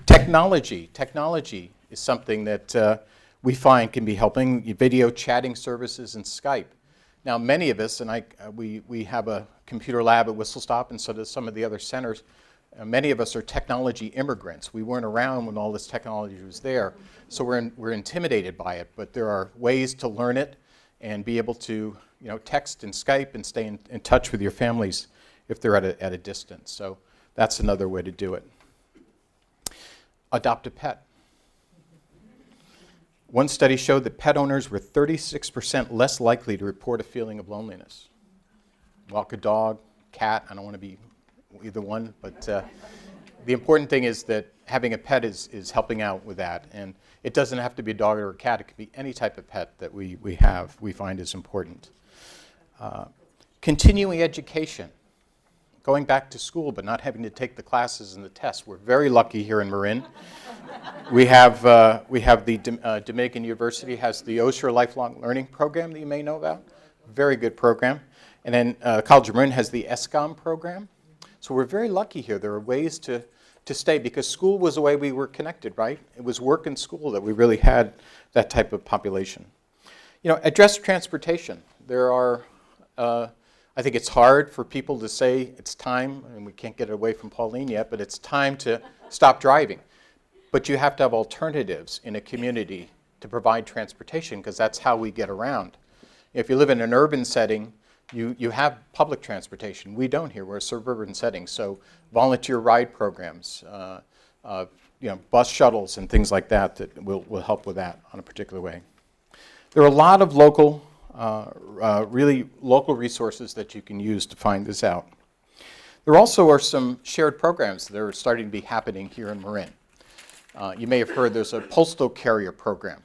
Technology. Technology is something that we find can be helping. Video chatting services and Skype. Now, many of us, and we have a computer lab at Whistle Stop, and so does some of the other centers. Many of us are technology immigrants. We weren't around when all this technology was there, so we're intimidated by it. But there are ways to learn it and be able to, text and Skype and stay in touch with your families if they're at a distance. So that's another way to do it. Adopt a pet. One study showed that pet owners were 36% less likely to report a feeling of loneliness. Walk a dog, cat, I don't want to be either one, but the important thing is that having a pet is helping out with that. And it doesn't have to be a dog or a cat. It could be any type of pet that we find is important. Continuing education. Going back to school but not having to take the classes and the tests. We're very lucky here in Marin. We have the Dominican University has the Osher Lifelong Learning Program that you may know about. Very good program. And then College of Marin has the ESCOM program. So we're very lucky here. There are ways to stay because school was the way we were connected, right? It was work and school that we really had that type of population. You know, address transportation. There are, I think it's hard for people to say it's time, and we can't get it away from Pauline yet, but it's time to stop driving. But you have to have alternatives in a community to provide transportation because that's how we get around. If you live in an urban setting, you have public transportation. We don't here. We're a suburban setting. So volunteer ride programs, bus shuttles and things like that will help with that on a particular way. There are a lot of local, really local resources that you can use to find this out. There also are some shared programs that are starting to be happening here in Marin. You may have heard there's a postal carrier program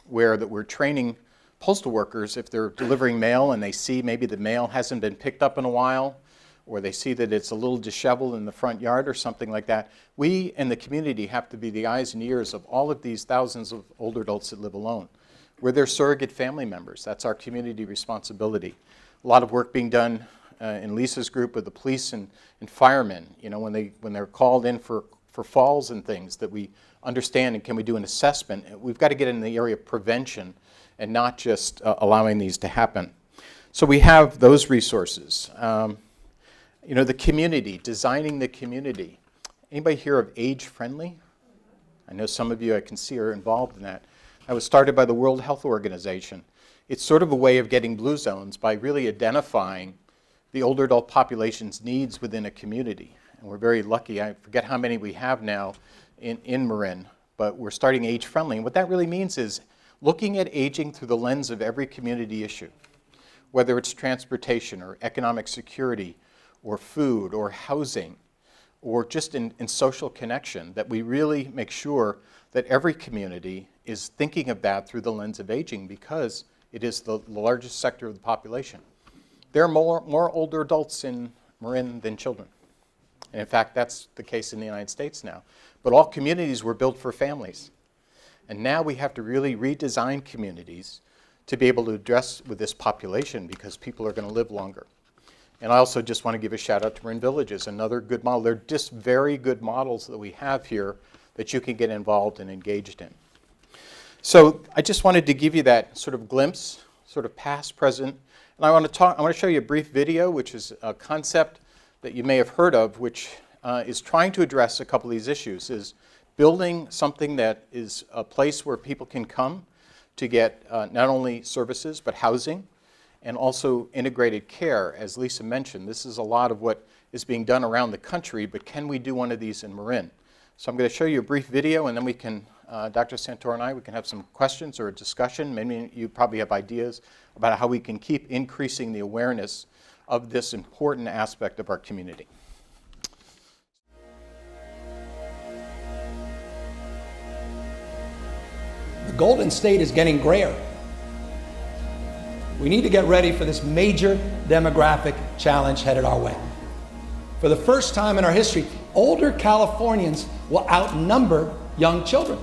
where that we're training postal workers if they're delivering mail and they see maybe the mail hasn't been picked up in a while or they see that it's a little disheveled in the front yard or something like that. We in the community have to be the eyes and ears of all of these thousands of older adults that live alone. We're their surrogate family members. That's our community responsibility. A lot of work being done in Lisa's group with the police and firemen, you know, when they're called in for falls and things that we understand and can we do an assessment. We've got to get in the area of prevention and not just allowing these to happen. So we have those resources. You know, the community, designing the community. Anybody here of Age Friendly? I know some of you I can see are involved in that. That was started by the World Health Organization. It's sort of a way of getting blue zones by really identifying the older adult population's needs within a community. And we're very lucky. I forget how many we have now in Marin, but we're starting Age Friendly. And what that really means is looking at aging through the lens of every community issue, whether it's transportation or economic security or food or housing or just in social connection, that we really make sure that every community is thinking of that through the lens of aging because it is the largest sector of the population. There are more older adults in Marin than children. And in fact, that's the case in the United States now. But all communities were built for families. And now we have to really redesign communities to be able to address with this population because people are going to live longer. And I also just want to give a shout out to Marin Villages, another good model. They're just very good models that we have here that you can get involved and engaged in. So I just wanted to give you that sort of glimpse, sort of past, present. And I want to show you a brief video, which is a concept that you may have heard of, which is trying to address a couple of these issues, is building something that is a place where people can come to get not only services but housing and also integrated care. As Lisa mentioned, this is a lot of what is being done around the country, but can we do one of these in Marin? So I'm going to show you a brief video and then we can, Dr. Santoro and I, we can have some questions or a discussion. Maybe you probably have ideas about how we can keep increasing the awareness of this important aspect of our community. The Golden State is getting grayer. We need to get ready for this major demographic challenge headed our way. For the first time in our history, older Californians will outnumber young children.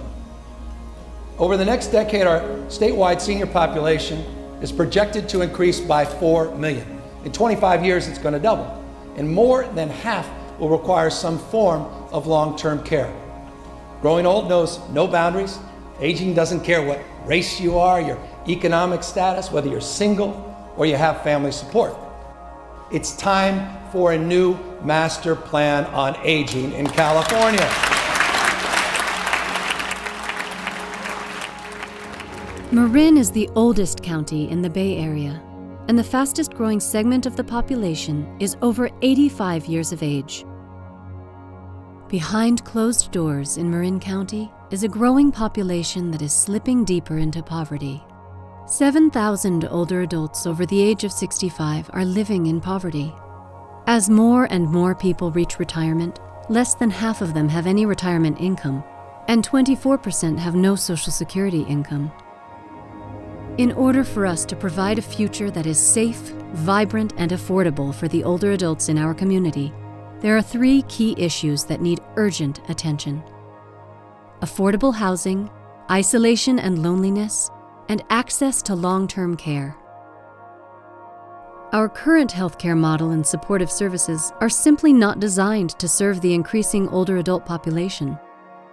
Over the next decade, our statewide senior population is projected to increase by 4 million. In 25 years, it's going to double. And more than half will require some form of long-term care. Growing old knows no boundaries. Aging doesn't care what race you are, your economic status, whether you're single or you have family support. It's time for a new master plan on aging in California. Marin is the oldest county in the Bay Area, and the fastest growing segment of the population is over 85 years of age. Behind closed doors in Marin County is a growing population that is slipping deeper into poverty. 7,000 older adults over the age of 65 are living in poverty. As more and more people reach retirement, less than half of them have any retirement income, and 24% have no Social Security income. In order for us to provide a future that is safe, vibrant, and affordable for the older adults in our community, there are 3 key issues that need urgent attention: affordable housing, isolation and loneliness, and access to long-term care. Our current healthcare model and supportive services are simply not designed to serve the increasing older adult population.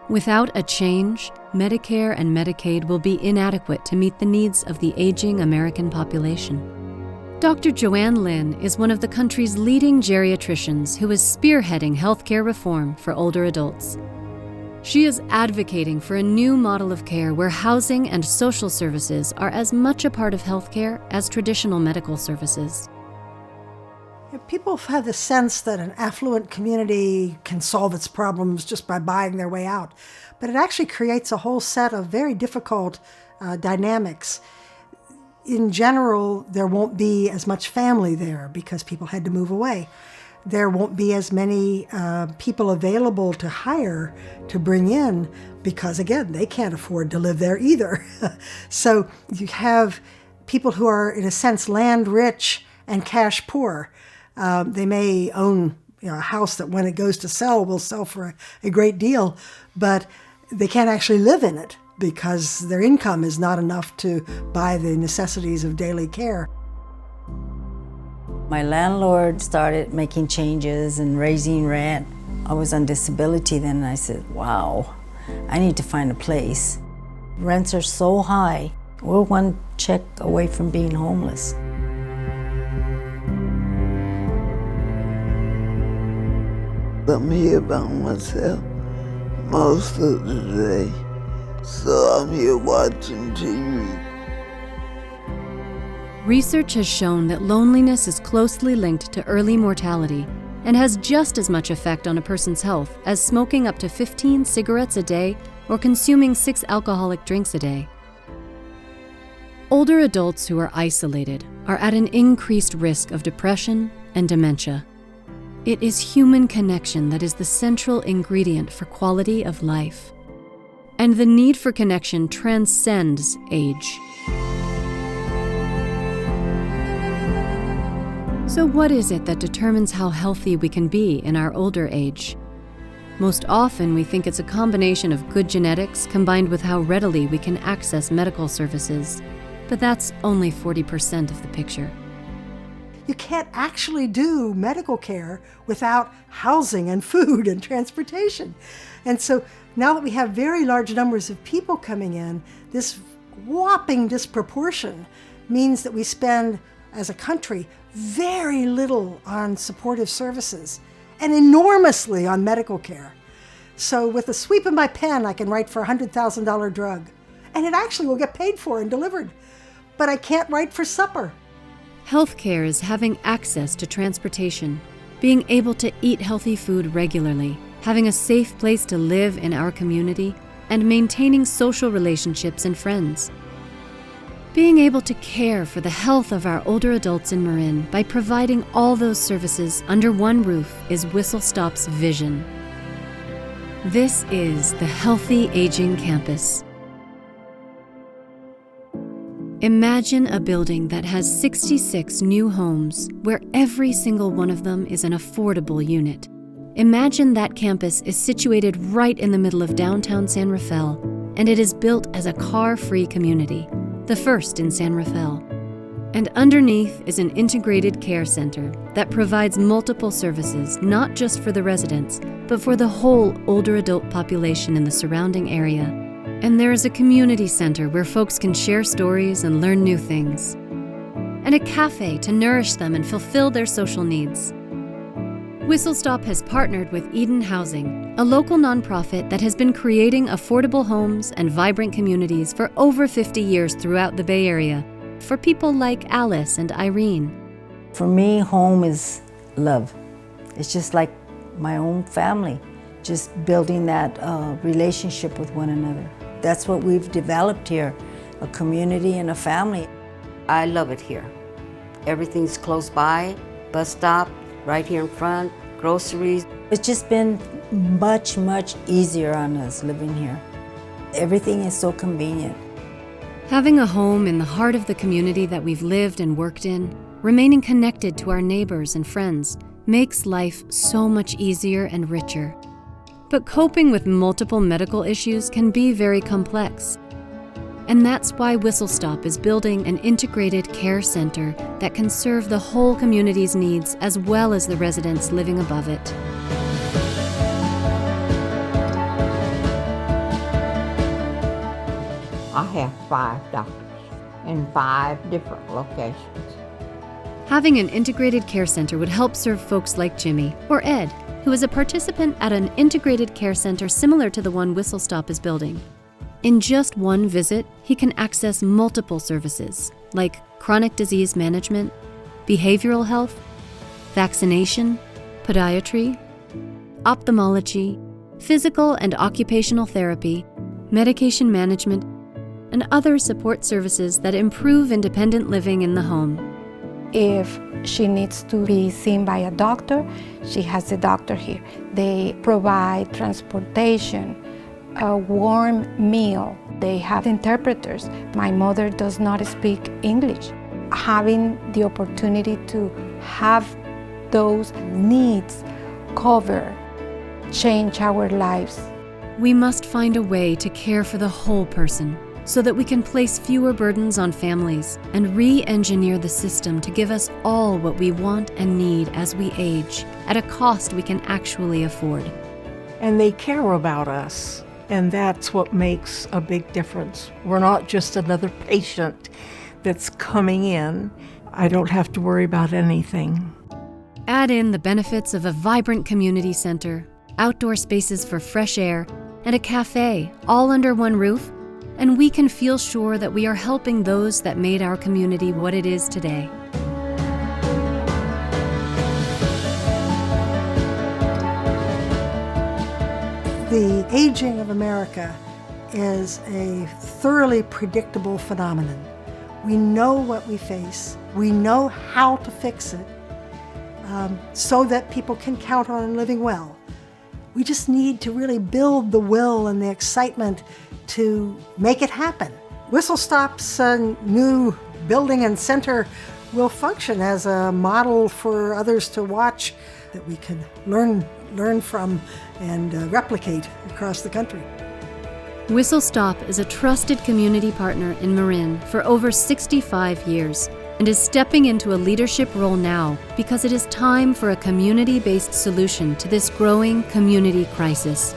Without a change, Medicare and Medicaid will be inadequate to meet the needs of the aging American population. Dr. Joanne Lynn is one of the country's leading geriatricians who is spearheading healthcare reform for older adults. She is advocating for a new model of care where housing and social services are as much a part of healthcare as traditional medical services. People have the sense that an affluent community can solve its problems just by buying their way out, but it actually creates a whole set of very difficult dynamics. In general, there won't be as much family there because people had to move away. There won't be as many people available to hire to bring in because, again, they can't afford to live there either. So you have people who are, in a sense, land rich and cash poor. They may own a house that when it goes to sell will sell for a great deal, but they can't actually live in it because their income is not enough to buy the necessities of daily care. My landlord started making changes and raising rent. I was on disability then, and I said, wow, I need to find a place. Rents are so high. We're one check away from being homeless. I'm here by myself most of the day, so I'm here watching TV. Research has shown that loneliness is closely linked to early mortality and has just as much effect on a person's health as smoking up to 15 cigarettes a day or consuming 6 alcoholic drinks a day. Older adults who are isolated are at an increased risk of depression and dementia. It is human connection that is the central ingredient for quality of life. And the need for connection transcends age. So what is it that determines how healthy we can be in our older age? Most often we think it's a combination of good genetics combined with how readily we can access medical services. But that's only 40% of the picture. You can't actually do medical care without housing and food and transportation. And so now that we have very large numbers of people coming in, this whopping disproportion means that we spend, as a country, very little on supportive services and enormously on medical care. So with a sweep of my pen, I can write for a $100,000 drug, and it actually will get paid for and delivered. But I can't write for supper. Healthcare is having access to transportation, being able to eat healthy food regularly, having a safe place to live in our community, and maintaining social relationships and friends. Being able to care for the health of our older adults in Marin by providing all those services under one roof is Whistle Stop's vision. This is the Healthy Aging Campus. Imagine a building that has 66 new homes where every single one of them is an affordable unit. Imagine that campus is situated right in the middle of downtown San Rafael, and it is built as a car-free community, the first in San Rafael. And underneath is an integrated care center that provides multiple services, not just for the residents, but for the whole older adult population in the surrounding area. And there is a community center where folks can share stories and learn new things. And a cafe to nourish them and fulfill their social needs. Whistle Stop has partnered with Eden Housing, a local nonprofit that has been creating affordable homes and vibrant communities for over 50 years throughout the Bay Area for people like Alice and Irene. For me, home is love. It's just like my own family. just building that relationship with one another. That's what we've developed here, a community and a family. I love it here. Everything's close by, bus stop, right here in front, groceries. It's just been much, much easier on us living here. Everything is so convenient. Having a home in the heart of the community that we've lived and worked in, remaining connected to our neighbors and friends, makes life so much easier and richer. But coping with multiple medical issues can be very complex. And that's why Whistle Stop is building an integrated care center that can serve the whole community's needs as well as the residents living above it. I have 5 doctors in 5 different locations. Having an integrated care center would help serve folks like Jimmy or Ed, who is a participant at an integrated care center similar to the one Whistle Stop is building. In just one visit, he can access multiple services like chronic disease management, behavioral health, vaccination, podiatry, ophthalmology, physical and occupational therapy, medication management, and other support services that improve independent living in the home. If she needs to be seen by a doctor, she has a doctor here. They provide transportation, a warm meal. They have interpreters. My mother does not speak English. Having the opportunity to have those needs covered change our lives. We must find a way to care for the whole person so that we can place fewer burdens on families and re-engineer the system to give us all what we want and need as we age at a cost we can actually afford. And they care about us, and that's what makes a big difference. We're not just another patient that's coming in. I don't have to worry about anything. Add in the benefits of a vibrant community center, outdoor spaces for fresh air, and a cafe all under one roof, and we can feel sure that we are helping those that made our community what it is today. The aging of America is a thoroughly predictable phenomenon. We know what we face. We know how to fix it so that people can count on living well. We just need to really build the will and the excitement to make it happen. Whistle Stop's new building and center will function as a model for others to watch that we can learn from and replicate across the country. Whistle Stop is a trusted community partner in Marin for over 65 years and is stepping into a leadership role now because it is time for a community-based solution to this growing community crisis.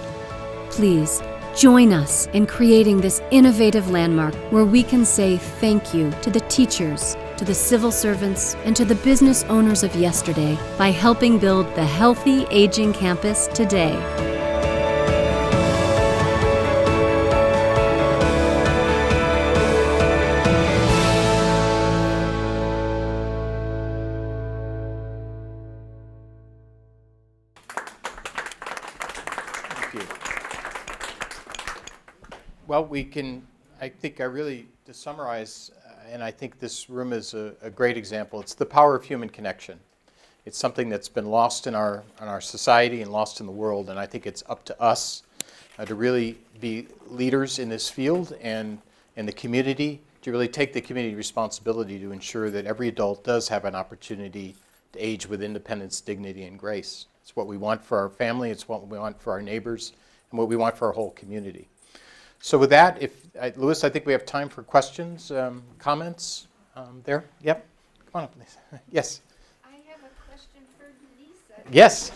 Please, join us in creating this innovative landmark where we can say thank you to the teachers, to the civil servants, and to the business owners of yesterday by helping build the healthy aging campus today. Well, to summarize, and I think this room is a great example, it's the power of human connection. It's something that's been lost in our society and lost in the world, and I think it's up to us to really be leaders in this field and in the community, to really take the community responsibility to ensure that every adult does have an opportunity to age with independence, dignity, and grace. It's what we want for our family, it's what we want for our neighbors, and what we want for our whole community. So with that, Louis, I think we have time for questions, comments there. Yep, come on up, please. Yes. I have a question for Lisa. Yes,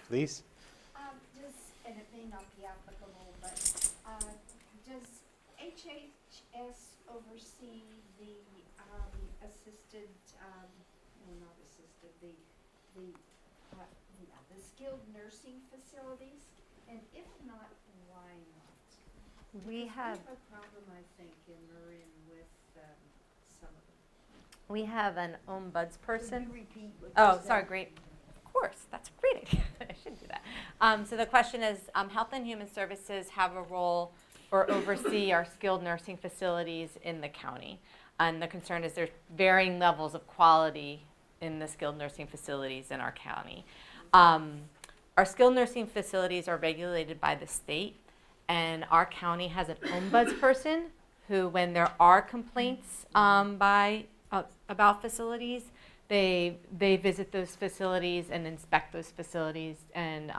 please. And it may not be applicable, but does HHS oversee the assisted, not assisted, the skilled nursing facilities? And if not, why not? We have a problem, I think, in Marin with some of them. We have an ombudsperson. Can you repeat what you Oh, said? sorry, great course, that's a great idea. I should do that. So the question is, Health and Human Services have a role or oversee our skilled nursing facilities in the county. And the concern is there's varying levels of quality in the skilled nursing facilities in our county. Our skilled nursing facilities are regulated by the state, and our county has an ombudsperson who, when there are complaints about facilities, they visit those facilities and inspect those facilities and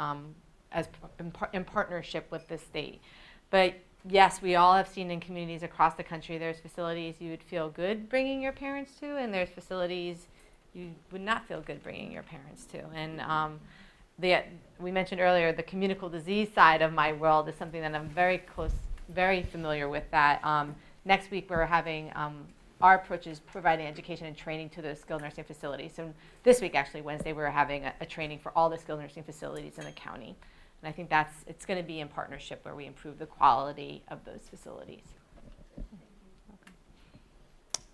in partnership with the state. But yes, we all have seen in communities across the country, there's facilities you would feel good bringing your parents to, and there's facilities you would not feel good bringing your parents to. And we mentioned earlier, the communicable disease side of my world is something that I'm very familiar with. That next week we're having our approach is providing education and training to those skilled nursing facilities. So this week, actually Wednesday, we're having a training for all the skilled nursing facilities in the county. And I think it's going to be in partnership where we improve the quality of those facilities.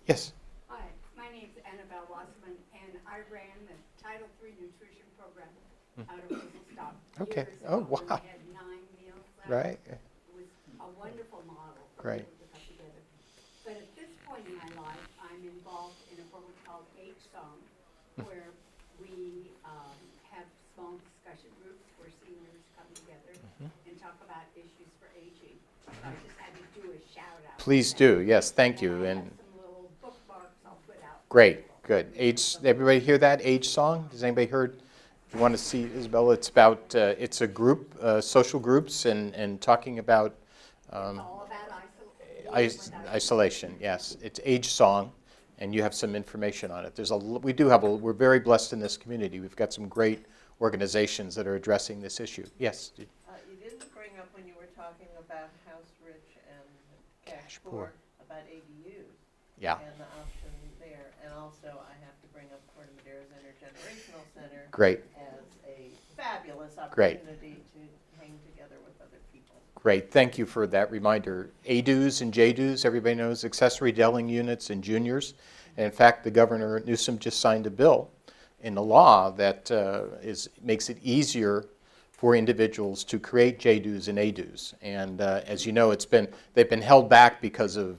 Yes. Hi, my name's Annabelle Wassman, and I ran the Title III nutrition program out of Whistle Stop. Okay. Years Oh, ago when wow. we had 9 meals left. Right. It was a wonderful model for Great. people to put together. But at this point in my life, I'm involved in a program called H-Song, where we have small discussion groups where seniors come together and talk about issues for aging. So I just had to do a shout out. Please do. Yes, thank you. And I And have some little bookmarks I'll put out. great, good. Everybody hear that? Age Song? Has anybody heard? If you want to see Isabella, it's about, it's a group, social groups, and talking about All about isolation. Yes, it's Age Song, and you have some information on it. We're very blessed in this community. We've got some great organizations that are addressing this issue. Yes. You didn't bring up when you were talking about House Rich and Cash Poor. Poor about ADUs. Yeah. And the option there. And also, I have to bring up Corte Madeira's Intergenerational Center Great. as a fabulous Great. opportunity to hang together with other people. Great, thank you for that reminder. ADUs and JDUs, everybody knows, accessory dwelling units and juniors. And in fact, the Governor Newsom just signed a bill in the law that makes it easier for individuals to create JDUs and ADUs. And as you know, they've been held back because of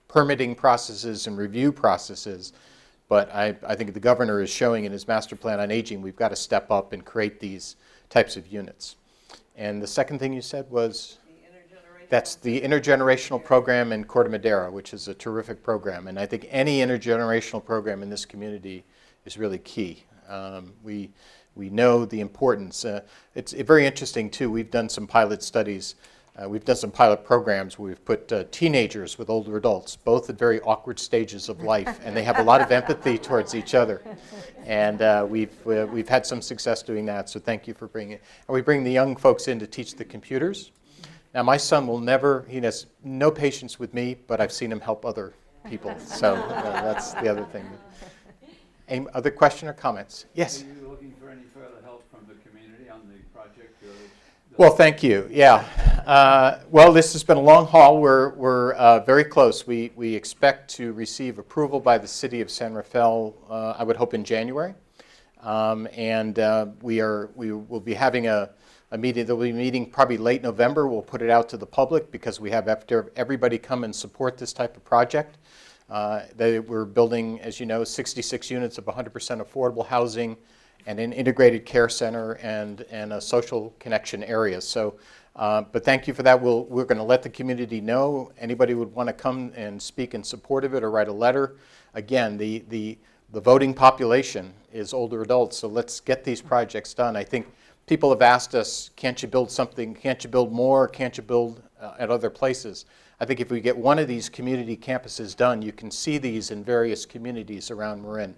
permitting processes and review processes. But I think the governor is showing in his master plan on aging, we've got to step up and create these types of units. And the second thing you said was? That's the intergenerational program in Corte Madera, which is a terrific program. And I think any intergenerational program in this community is really key. We know the importance. It's very interesting, too. We've done some pilot studies. We've done some pilot programs where we've put teenagers with older adults, both at very awkward stages of life, and they have a lot of empathy towards each other. And we've had some success doing that, so thank you for bringing it. And we bring the young folks in to teach the computers. Now, my son he has no patience with me, but I've seen him help other people. So that's the other thing. Any other question or comments? Yes? Are you looking for any further help from the community on the project? Well, thank you. Yeah. Well, this has been a long haul. We're very close. We expect to receive approval by the city of San Rafael, I would hope in January. And we will be having a meeting. There'll be a meeting probably late November. We'll put it out to the public because we have everybody come and support this type of project. We're building, as you know, 66 units of 100% affordable housing and an integrated care center and a social connection area. So, but thank you for that. We're going to let the community know. Anybody would want to come and speak in support of it or write a letter. Again, the voting population is older adults, so let's get these projects done. I think people have asked us, can't you build something, can't you build more, can't you build at other places? I think if we get one of these community campuses done, you can see these in various communities around Marin.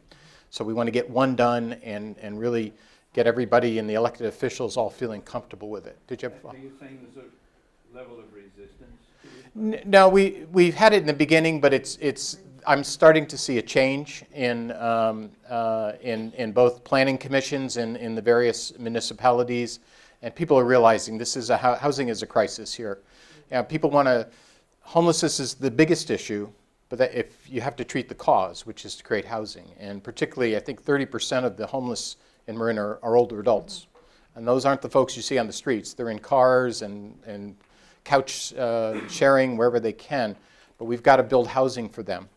So we want to get one done and really get everybody and the elected officials all feeling comfortable with it. Did you have? Do you think there's a level of resistance? No, we've had it in the beginning, but I'm starting to see a change in both planning commissions and in the various municipalities, and people are realizing housing is a crisis here. People want to. Homelessness is the biggest issue, but that if you have to treat the cause, which is to create housing, and particularly I think 30% of the homeless in Marin are older adults. And those aren't the folks you see on the streets. They're in cars and couch sharing wherever they can. But we've got to build housing for them.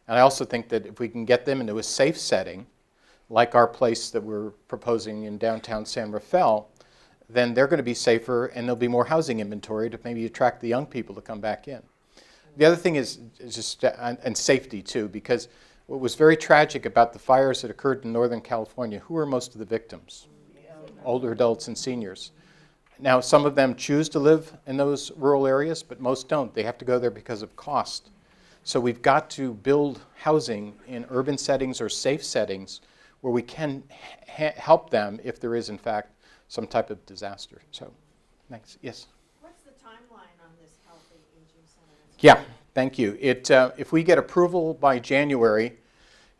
And I also think that if we can get them into a safe setting, like our place that we're proposing in downtown San Rafael, then they're going to be safer and there'll be more housing inventory to maybe attract the young people to come back in. The other thing is just, and safety too, because what was very tragic about the fires that occurred in Northern California, who were most of the victims? Older adults and seniors. Now, some of them choose to live in those rural areas, but most don't. They have to go there because of cost. So we've got to build housing in urban settings or safe settings where we can help them if there is, in fact, some type of disaster. So, thanks. Yes? What's the timeline on this Healthy Aging Center? Yeah, thank you. If we get approval by January,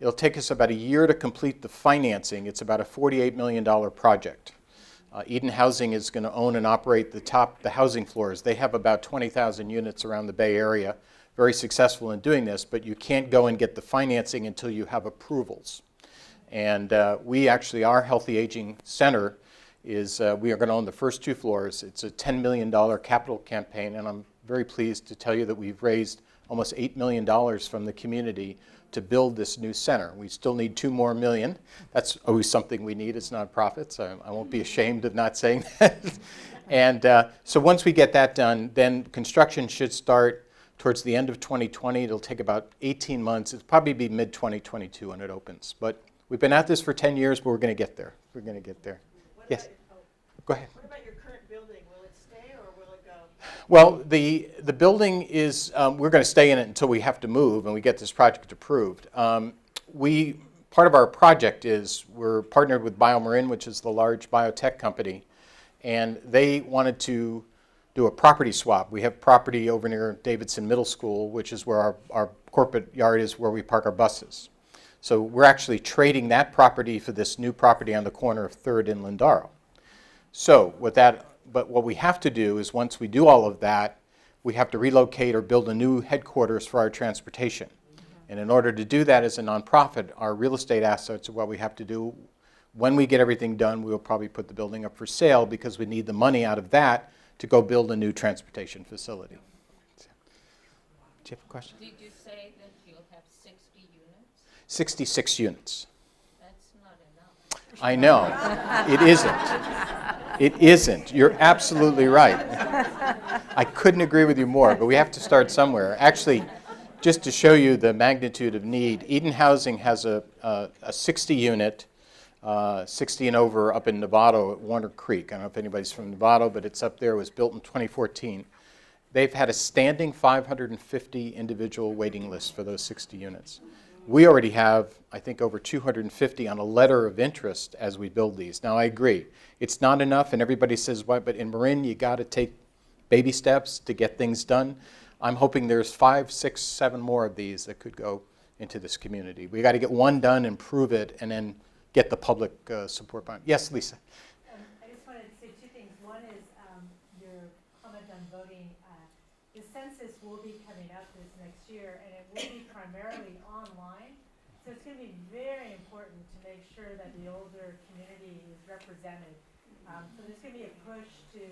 it'll take us about a year to complete the financing. It's about a $48 million project. Eden Housing is going to own and operate the housing floors. They have about 20,000 units around the Bay Area, very successful in doing this, but you can't go and get the financing until you have approvals. And we actually, our Healthy Aging Center is, we are going to own the first 2 floors. It's a $10 million capital campaign, and I'm very pleased to tell you that we've raised almost $8 million from the community to build this new center. We still need $2 more million. That's always something we need as nonprofits. I won't be ashamed of not saying that. And so once we get that done, then construction should start towards the end of 2020. It'll take about 18 months. It'll probably be mid-2022 when it opens. But we've been at this for 10 years, but we're going to get there. We're going to get there. Yes? Go ahead. What about your current building? Will it stay or will it go? Well, the building is, we're going to stay in it until we have to move and we get this project approved. Part of our project is we're partnered with Marin, which is the large biotech company, and they wanted to do a property swap. We have property over near Davidson Middle School, which is where our corporate yard is, where we park our buses. So we're actually trading that property for this new property on the corner of 3rd and Lindaro. So but what we have to do is once we do all of that, we have to relocate or build a new headquarters for our transportation. And in order to do that as a nonprofit, our real estate assets are what we have to do. When we get everything done, we will probably put the building up for sale because we need the money out of that to go build a new transportation facility. Do you have a question? Did you say that you'll have 60 units? 66 units. That's not enough. I know. It isn't. It isn't. You're absolutely right. I couldn't agree with you more, but we have to start somewhere. Actually, just to show you the magnitude of need, Eden Housing has a 60-unit, 60 and over up in Novato at Warner Creek. I don't know if anybody's from Novato, but it's up there. It was built in 2014. They've had a standing 550 individual waiting list for those 60 units. We already have, I think, over 250 on a letter of interest as we build these. Now, I agree. It's not enough, and everybody says, why? But in Marin, you got to take baby steps to get things done. I'm hoping there's 5, 6, 7 more of these that could go into this community. We got to get one done and prove it, and then get the public support behind it. Yes, Lisa. I just wanted to say 2 things. One is your comment on voting. The census will be coming up this next year, and it will be primarily online. So it's going to be very important to make sure that the older community is represented. So there's going to be a push to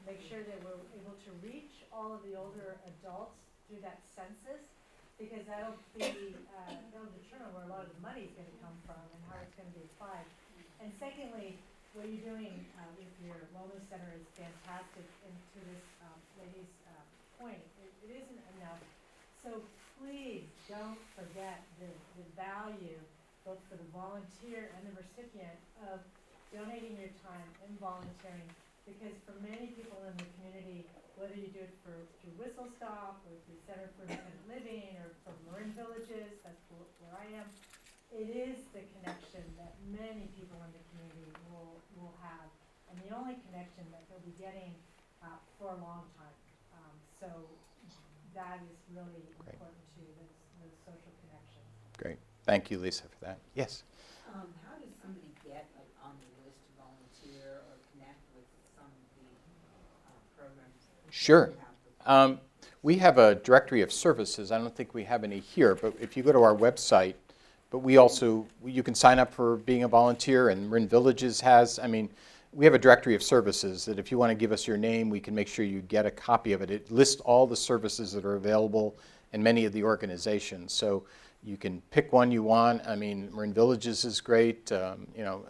make sure that we're able to reach all of the older adults through that census, because that'll determine where a lot of the money is going to come from and how it's going to be applied. And secondly, what you're doing with your wellness center is fantastic. And to this lady's point, it isn't enough. So please don't forget the value, both for the volunteer and the recipient, of donating your time and volunteering. Because for many people in the community, whether you do it through Whistle Stop or through Center for Independent Living or from Marin Villages, that's where I am, it is the connection that many people in the community will have, and the only connection that they'll be getting for a long time. So that is really important to those social connections. Great. Thank you, Lisa, for that. Yes? How does somebody get on the list to volunteer or connect with some of the programs? Sure. We have a directory of services. I don't think we have any here, but if you go to our website, But we also, you can sign up for being a volunteer, and Marin Villages has, I mean, we have a directory of services that if you want to give us your name, we can make sure you get a copy of it. It lists all the services that are available in many of the organizations. So you can pick one you want. I mean, Marin Villages is great. You know,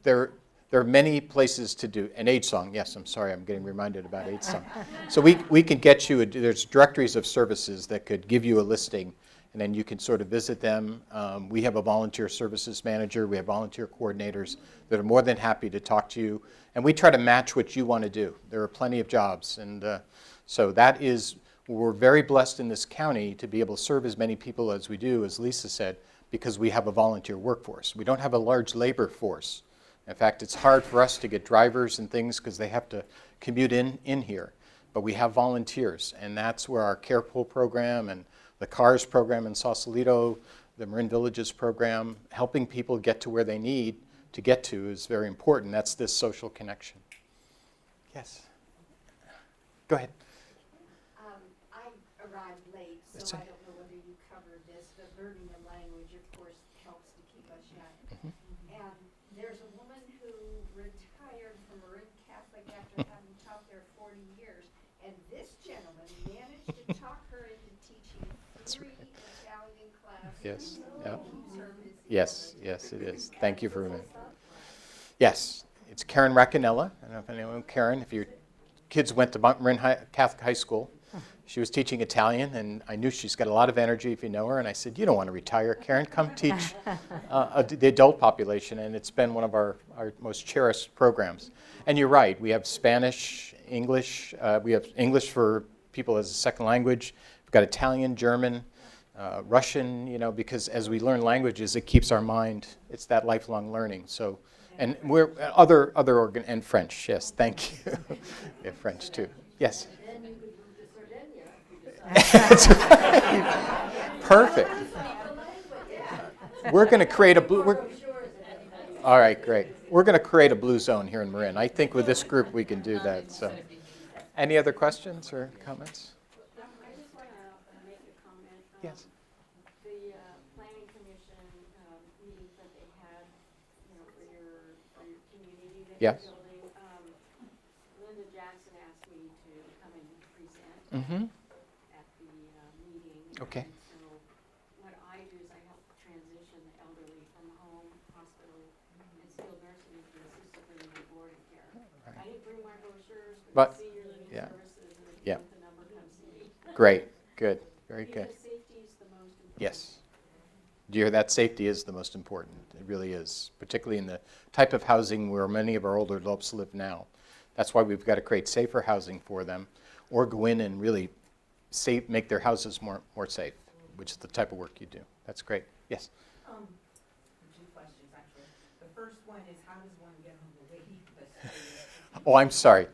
there are many places to do. And Age Song, yes, I'm sorry, I'm getting reminded about Age Song. So we can get you, there's directories of services that could give you a listing, and then you can sort of visit them. We have a volunteer services manager. We have volunteer coordinators that are more than happy to talk to you. And we try to match what you want to do. There are plenty of jobs. And so that is, we're very blessed in this county to be able to serve as many people as we do, as Lisa said, because we have a volunteer workforce. We don't have a large labor force. In fact, it's hard for us to get drivers and things because they have to commute in here. But we have volunteers, and that's where our Care Pool program and the CARS program in Sausalito, the Marin Villages program, helping people get to where they need to get to is very important. That's this social connection. Yes. Go ahead. I arrived late, That's so I okay. don't know whether you covered this, but learning a language, of course, helps to keep us young. And there's a woman who retired from Marin Catholic after having taught there 40 years, and this gentleman managed to talk her into teaching 3 Italian classes. Yes. Yeah. Her busy. Yes, yes, it is. Thank you for remembering. Yes, it's Karen Raccanella. I don't know if anyone knows Karen. If your kids went to Marin Catholic High School, she was teaching Italian, and I knew she's got a lot of energy if you know her, and I said, you don't want to retire, Karen, come teach the adult population, and it's been one of our most cherished programs. And you're right, we have Spanish, English, we have English for people as a second language, we've got Italian, German, Russian, you know, because as we learn languages, it keeps our mind, it's that lifelong learning. So, and we're and French, yes, thank you. We have French too, yes. That's right. Perfect. We're going to create a blue. All right, great. We're going to create a blue zone here in Marin. I think with this group we can do that. So, any other questions or comments? I just want to make a comment. Yes. The planning commission meetings that they had, you know, for your community that Yes. you're building. Linda Jackson asked me to come and present at the meeting. Okay. And so what I do is I help transition the elderly from home, hospital, and skilled nursing to assisted living and boarding care. Right. I didn't bring my brochures, But- but senior living yeah. services, and if Yeah. you want the number, come see me. Great, good, very good. Because safety is the most important. Yes. Do you hear that? Safety is the most important. It really is, particularly in the type of housing where many of our older adults live now. That's why we've got to create safer housing for them, or go in and really make their houses more safe, which is the type of work you do. That's great. Yes. Two questions, actually. The first one is, how does one get on the waiting list? Oh, I'm sorry.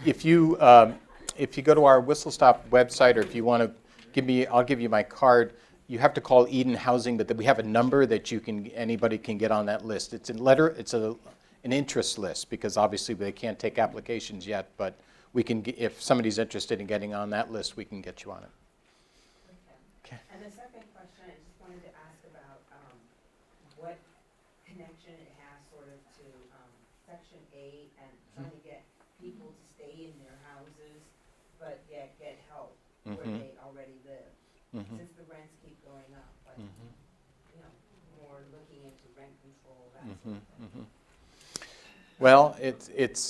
If you go to our Whistle Stop website, or if you want to give me, I'll give you my card. You have to call Eden Housing, but we have a number that anybody can get on that list. It's an interest list, because obviously they can't take applications yet, but we can, if somebody's interested in getting on that list, we can get you on it. Okay. And the second question, I just wanted to ask about what connection it has sort of to Section 8 and trying to get people to stay in their houses, but yet get help where they already live, since the rents keep going up. But, you know, more looking into rent control, that sort of thing. Well, it's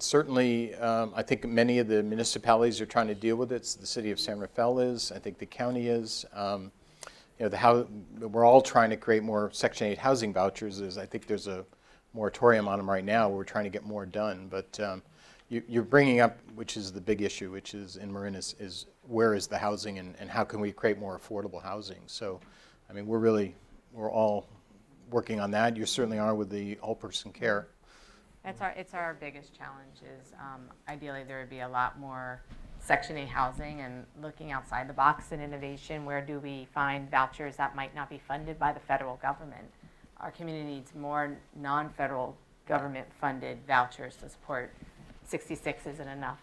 certainly, I think many of the municipalities are trying to deal with it. The city of San Rafael is, I think the county is. You know, we're all trying to create more Section 8 housing vouchers. I think there's a moratorium on them right now. We're trying to get more done. But you're bringing up, which is the big issue, which is in Marin, is where is the housing, and how can we create more affordable housing? So, I mean, we're all working on that. You certainly are with the whole person care. It's our biggest challenge is ideally there would be a lot more Section 8 housing and looking outside the box and innovation. Where do we find vouchers that might not be funded by the federal government? Our community needs more non-federal government funded vouchers to support 66 isn't enough,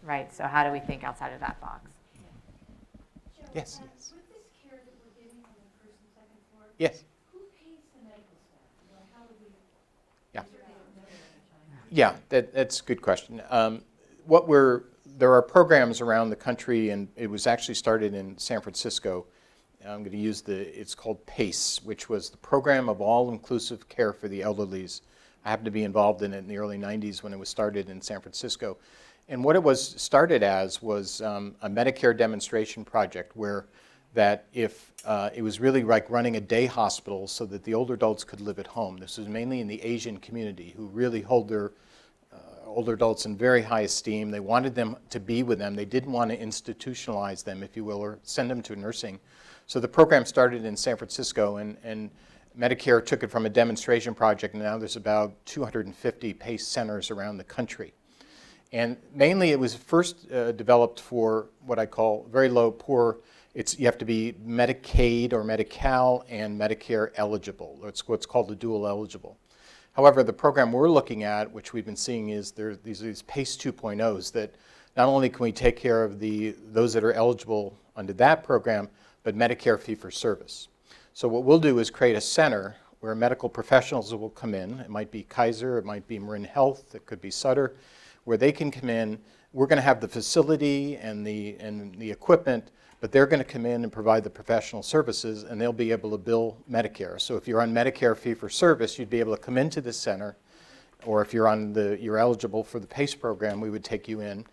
right? So how do we think outside of that box? Yes. With this care that we're giving Yes. Who pays the medical staff? You know, how do we? Yeah. figure out? Yeah, that's a good question. There are programs around the country, and it was actually started in San Francisco. I'm going to use it's called PACE, which was the Program of All-Inclusive Care for the Elderlies. I happened to be involved in it in the early 90s when it was started in San Francisco. And what it was started as was a Medicare demonstration project where it was really like running a day hospital so that the older adults could live at home. This was mainly in the Asian community who really hold their older adults in very high esteem. They wanted them to be with them. They didn't want to institutionalize them, if you will, or send them to nursing. So the program started in San Francisco, and Medicare took it from a demonstration project, and now there's about 250 PACE centers around the country. And mainly it was first developed for what I call very low, poor, you have to be Medicaid or Medi-Cal and Medicare eligible. It's what's called the dual eligible. However, the program we're looking at, which we've been seeing, is these PACE 2.0s that not only can we take care of those that are eligible under that program, but Medicare fee-for-service. So what we'll do is create a center where medical professionals will come in. It might be Kaiser, it might be Marin Health, it could be Sutter, where they can come in. We're going to have the facility and the equipment, but they're going to come in and provide the professional services, and they'll be able to bill Medicare. So if you're on Medicare fee-for-service, you'd be able to come into the center, or if you're eligible for the PACE program, we would take you in.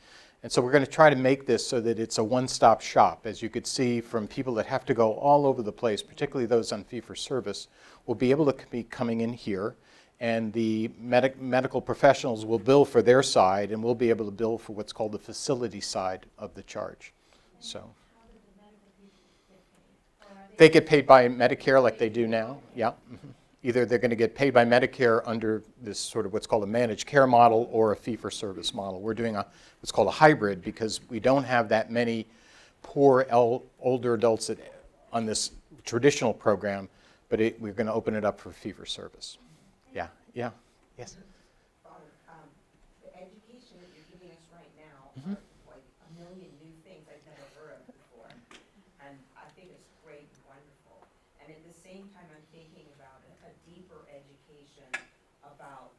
And so we're going to try to make this so that it's a one-stop shop. As you could see from people that have to go all over the place, particularly those on fee-for-service, will be able to be coming in here, and the medical professionals will bill for their side, and we'll be able to bill for what's called the facility side of the charge. So they get paid by Medicare like they do now, yeah. Mm-hmm. Either they're going to get paid by Medicare under this sort of what's called a managed care model or a fee-for-service model. We're doing what's called a hybrid because we don't have that many poor older adults on this traditional program, but we're going to open it up for fee-for-service. Yeah, yeah, yes. The education that you're giving us right now Mm-hmm. are like a million new things I've never heard of before. And I think it's great and wonderful. And at the same time, I'm thinking about a deeper education about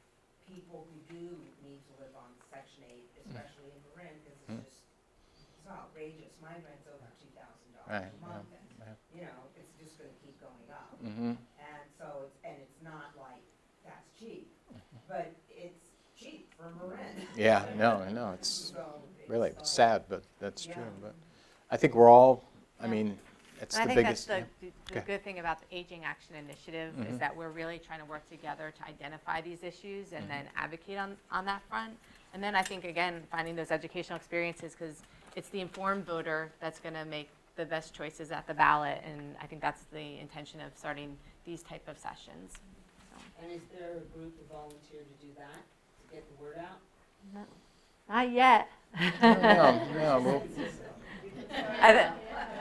people who do need to live on Section 8, especially in Marin, because it's outrageous. My rent's over $2,000 a month, and you know, it's just going to keep going up. Mm-hmm. And so it's not like that's cheap, but it's cheap for Marin. Yeah, no, it's really sad, but that's true. But I think we're all, I mean, it's the biggest. I think that's the good thing about the Aging Action Initiative is that we're really trying to work together to identify these issues and then advocate on that front. And then I think, again, finding those educational experiences, because it's the informed voter that's going to make the best choices at the ballot, and I think that's the intention of starting these type of sessions. And is there a group of volunteers to do that, to get the word out? Not yet. No,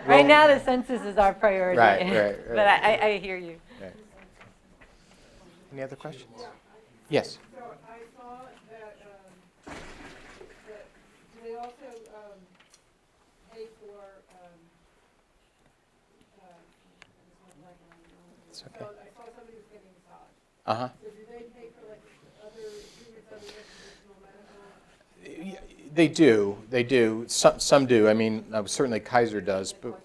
right now, the census is our priority. Right. But I hear you. Right. Any other questions? Yes. So I saw that do they also pay for It's okay. so I saw somebody was getting a massage. Uh-huh. So do they pay for like other treatments other than traditional medical? They do. Some do. I mean, certainly Kaiser does, but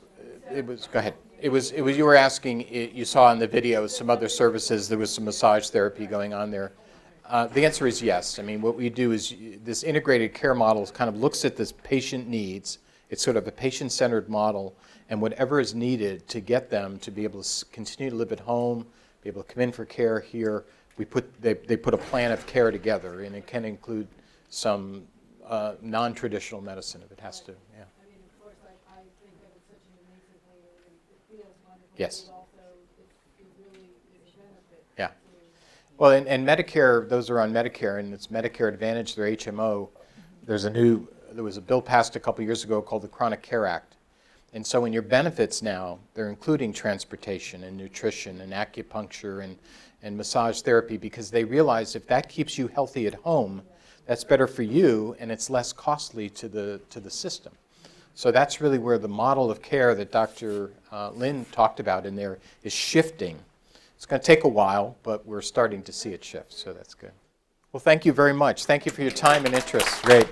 it was, go ahead. It was, you were asking, you saw in the video some other services, there was some massage therapy going on there. The answer is yes. I mean, what we do is this integrated care model kind of looks at this patient needs. It's sort of a patient-centered model, and whatever is needed to get them to be able to continue to live at home, be able to come in for care here, they put a plan of care together, and it can include some non-traditional medicine if it has to, yeah. I mean, of course, I think that it's such an amazing thing, and it feels wonderful. Yes. But also, it really is a benefit. Yeah. Well, and Medicare, those are on Medicare, and it's Medicare Advantage, their HMO. There was a bill passed a couple years ago called the Chronic Care Act. And so in your benefits now, they're including transportation and nutrition and acupuncture and massage therapy, because they realize if that keeps you healthy at home, that's better for you, and it's less costly to the system. So that's really where the model of care that Dr. Lin talked about in there is shifting It's going to take a while, but we're starting to see it shift, so that's good. Well, thank you very much. Thank you for your time and interest. Great.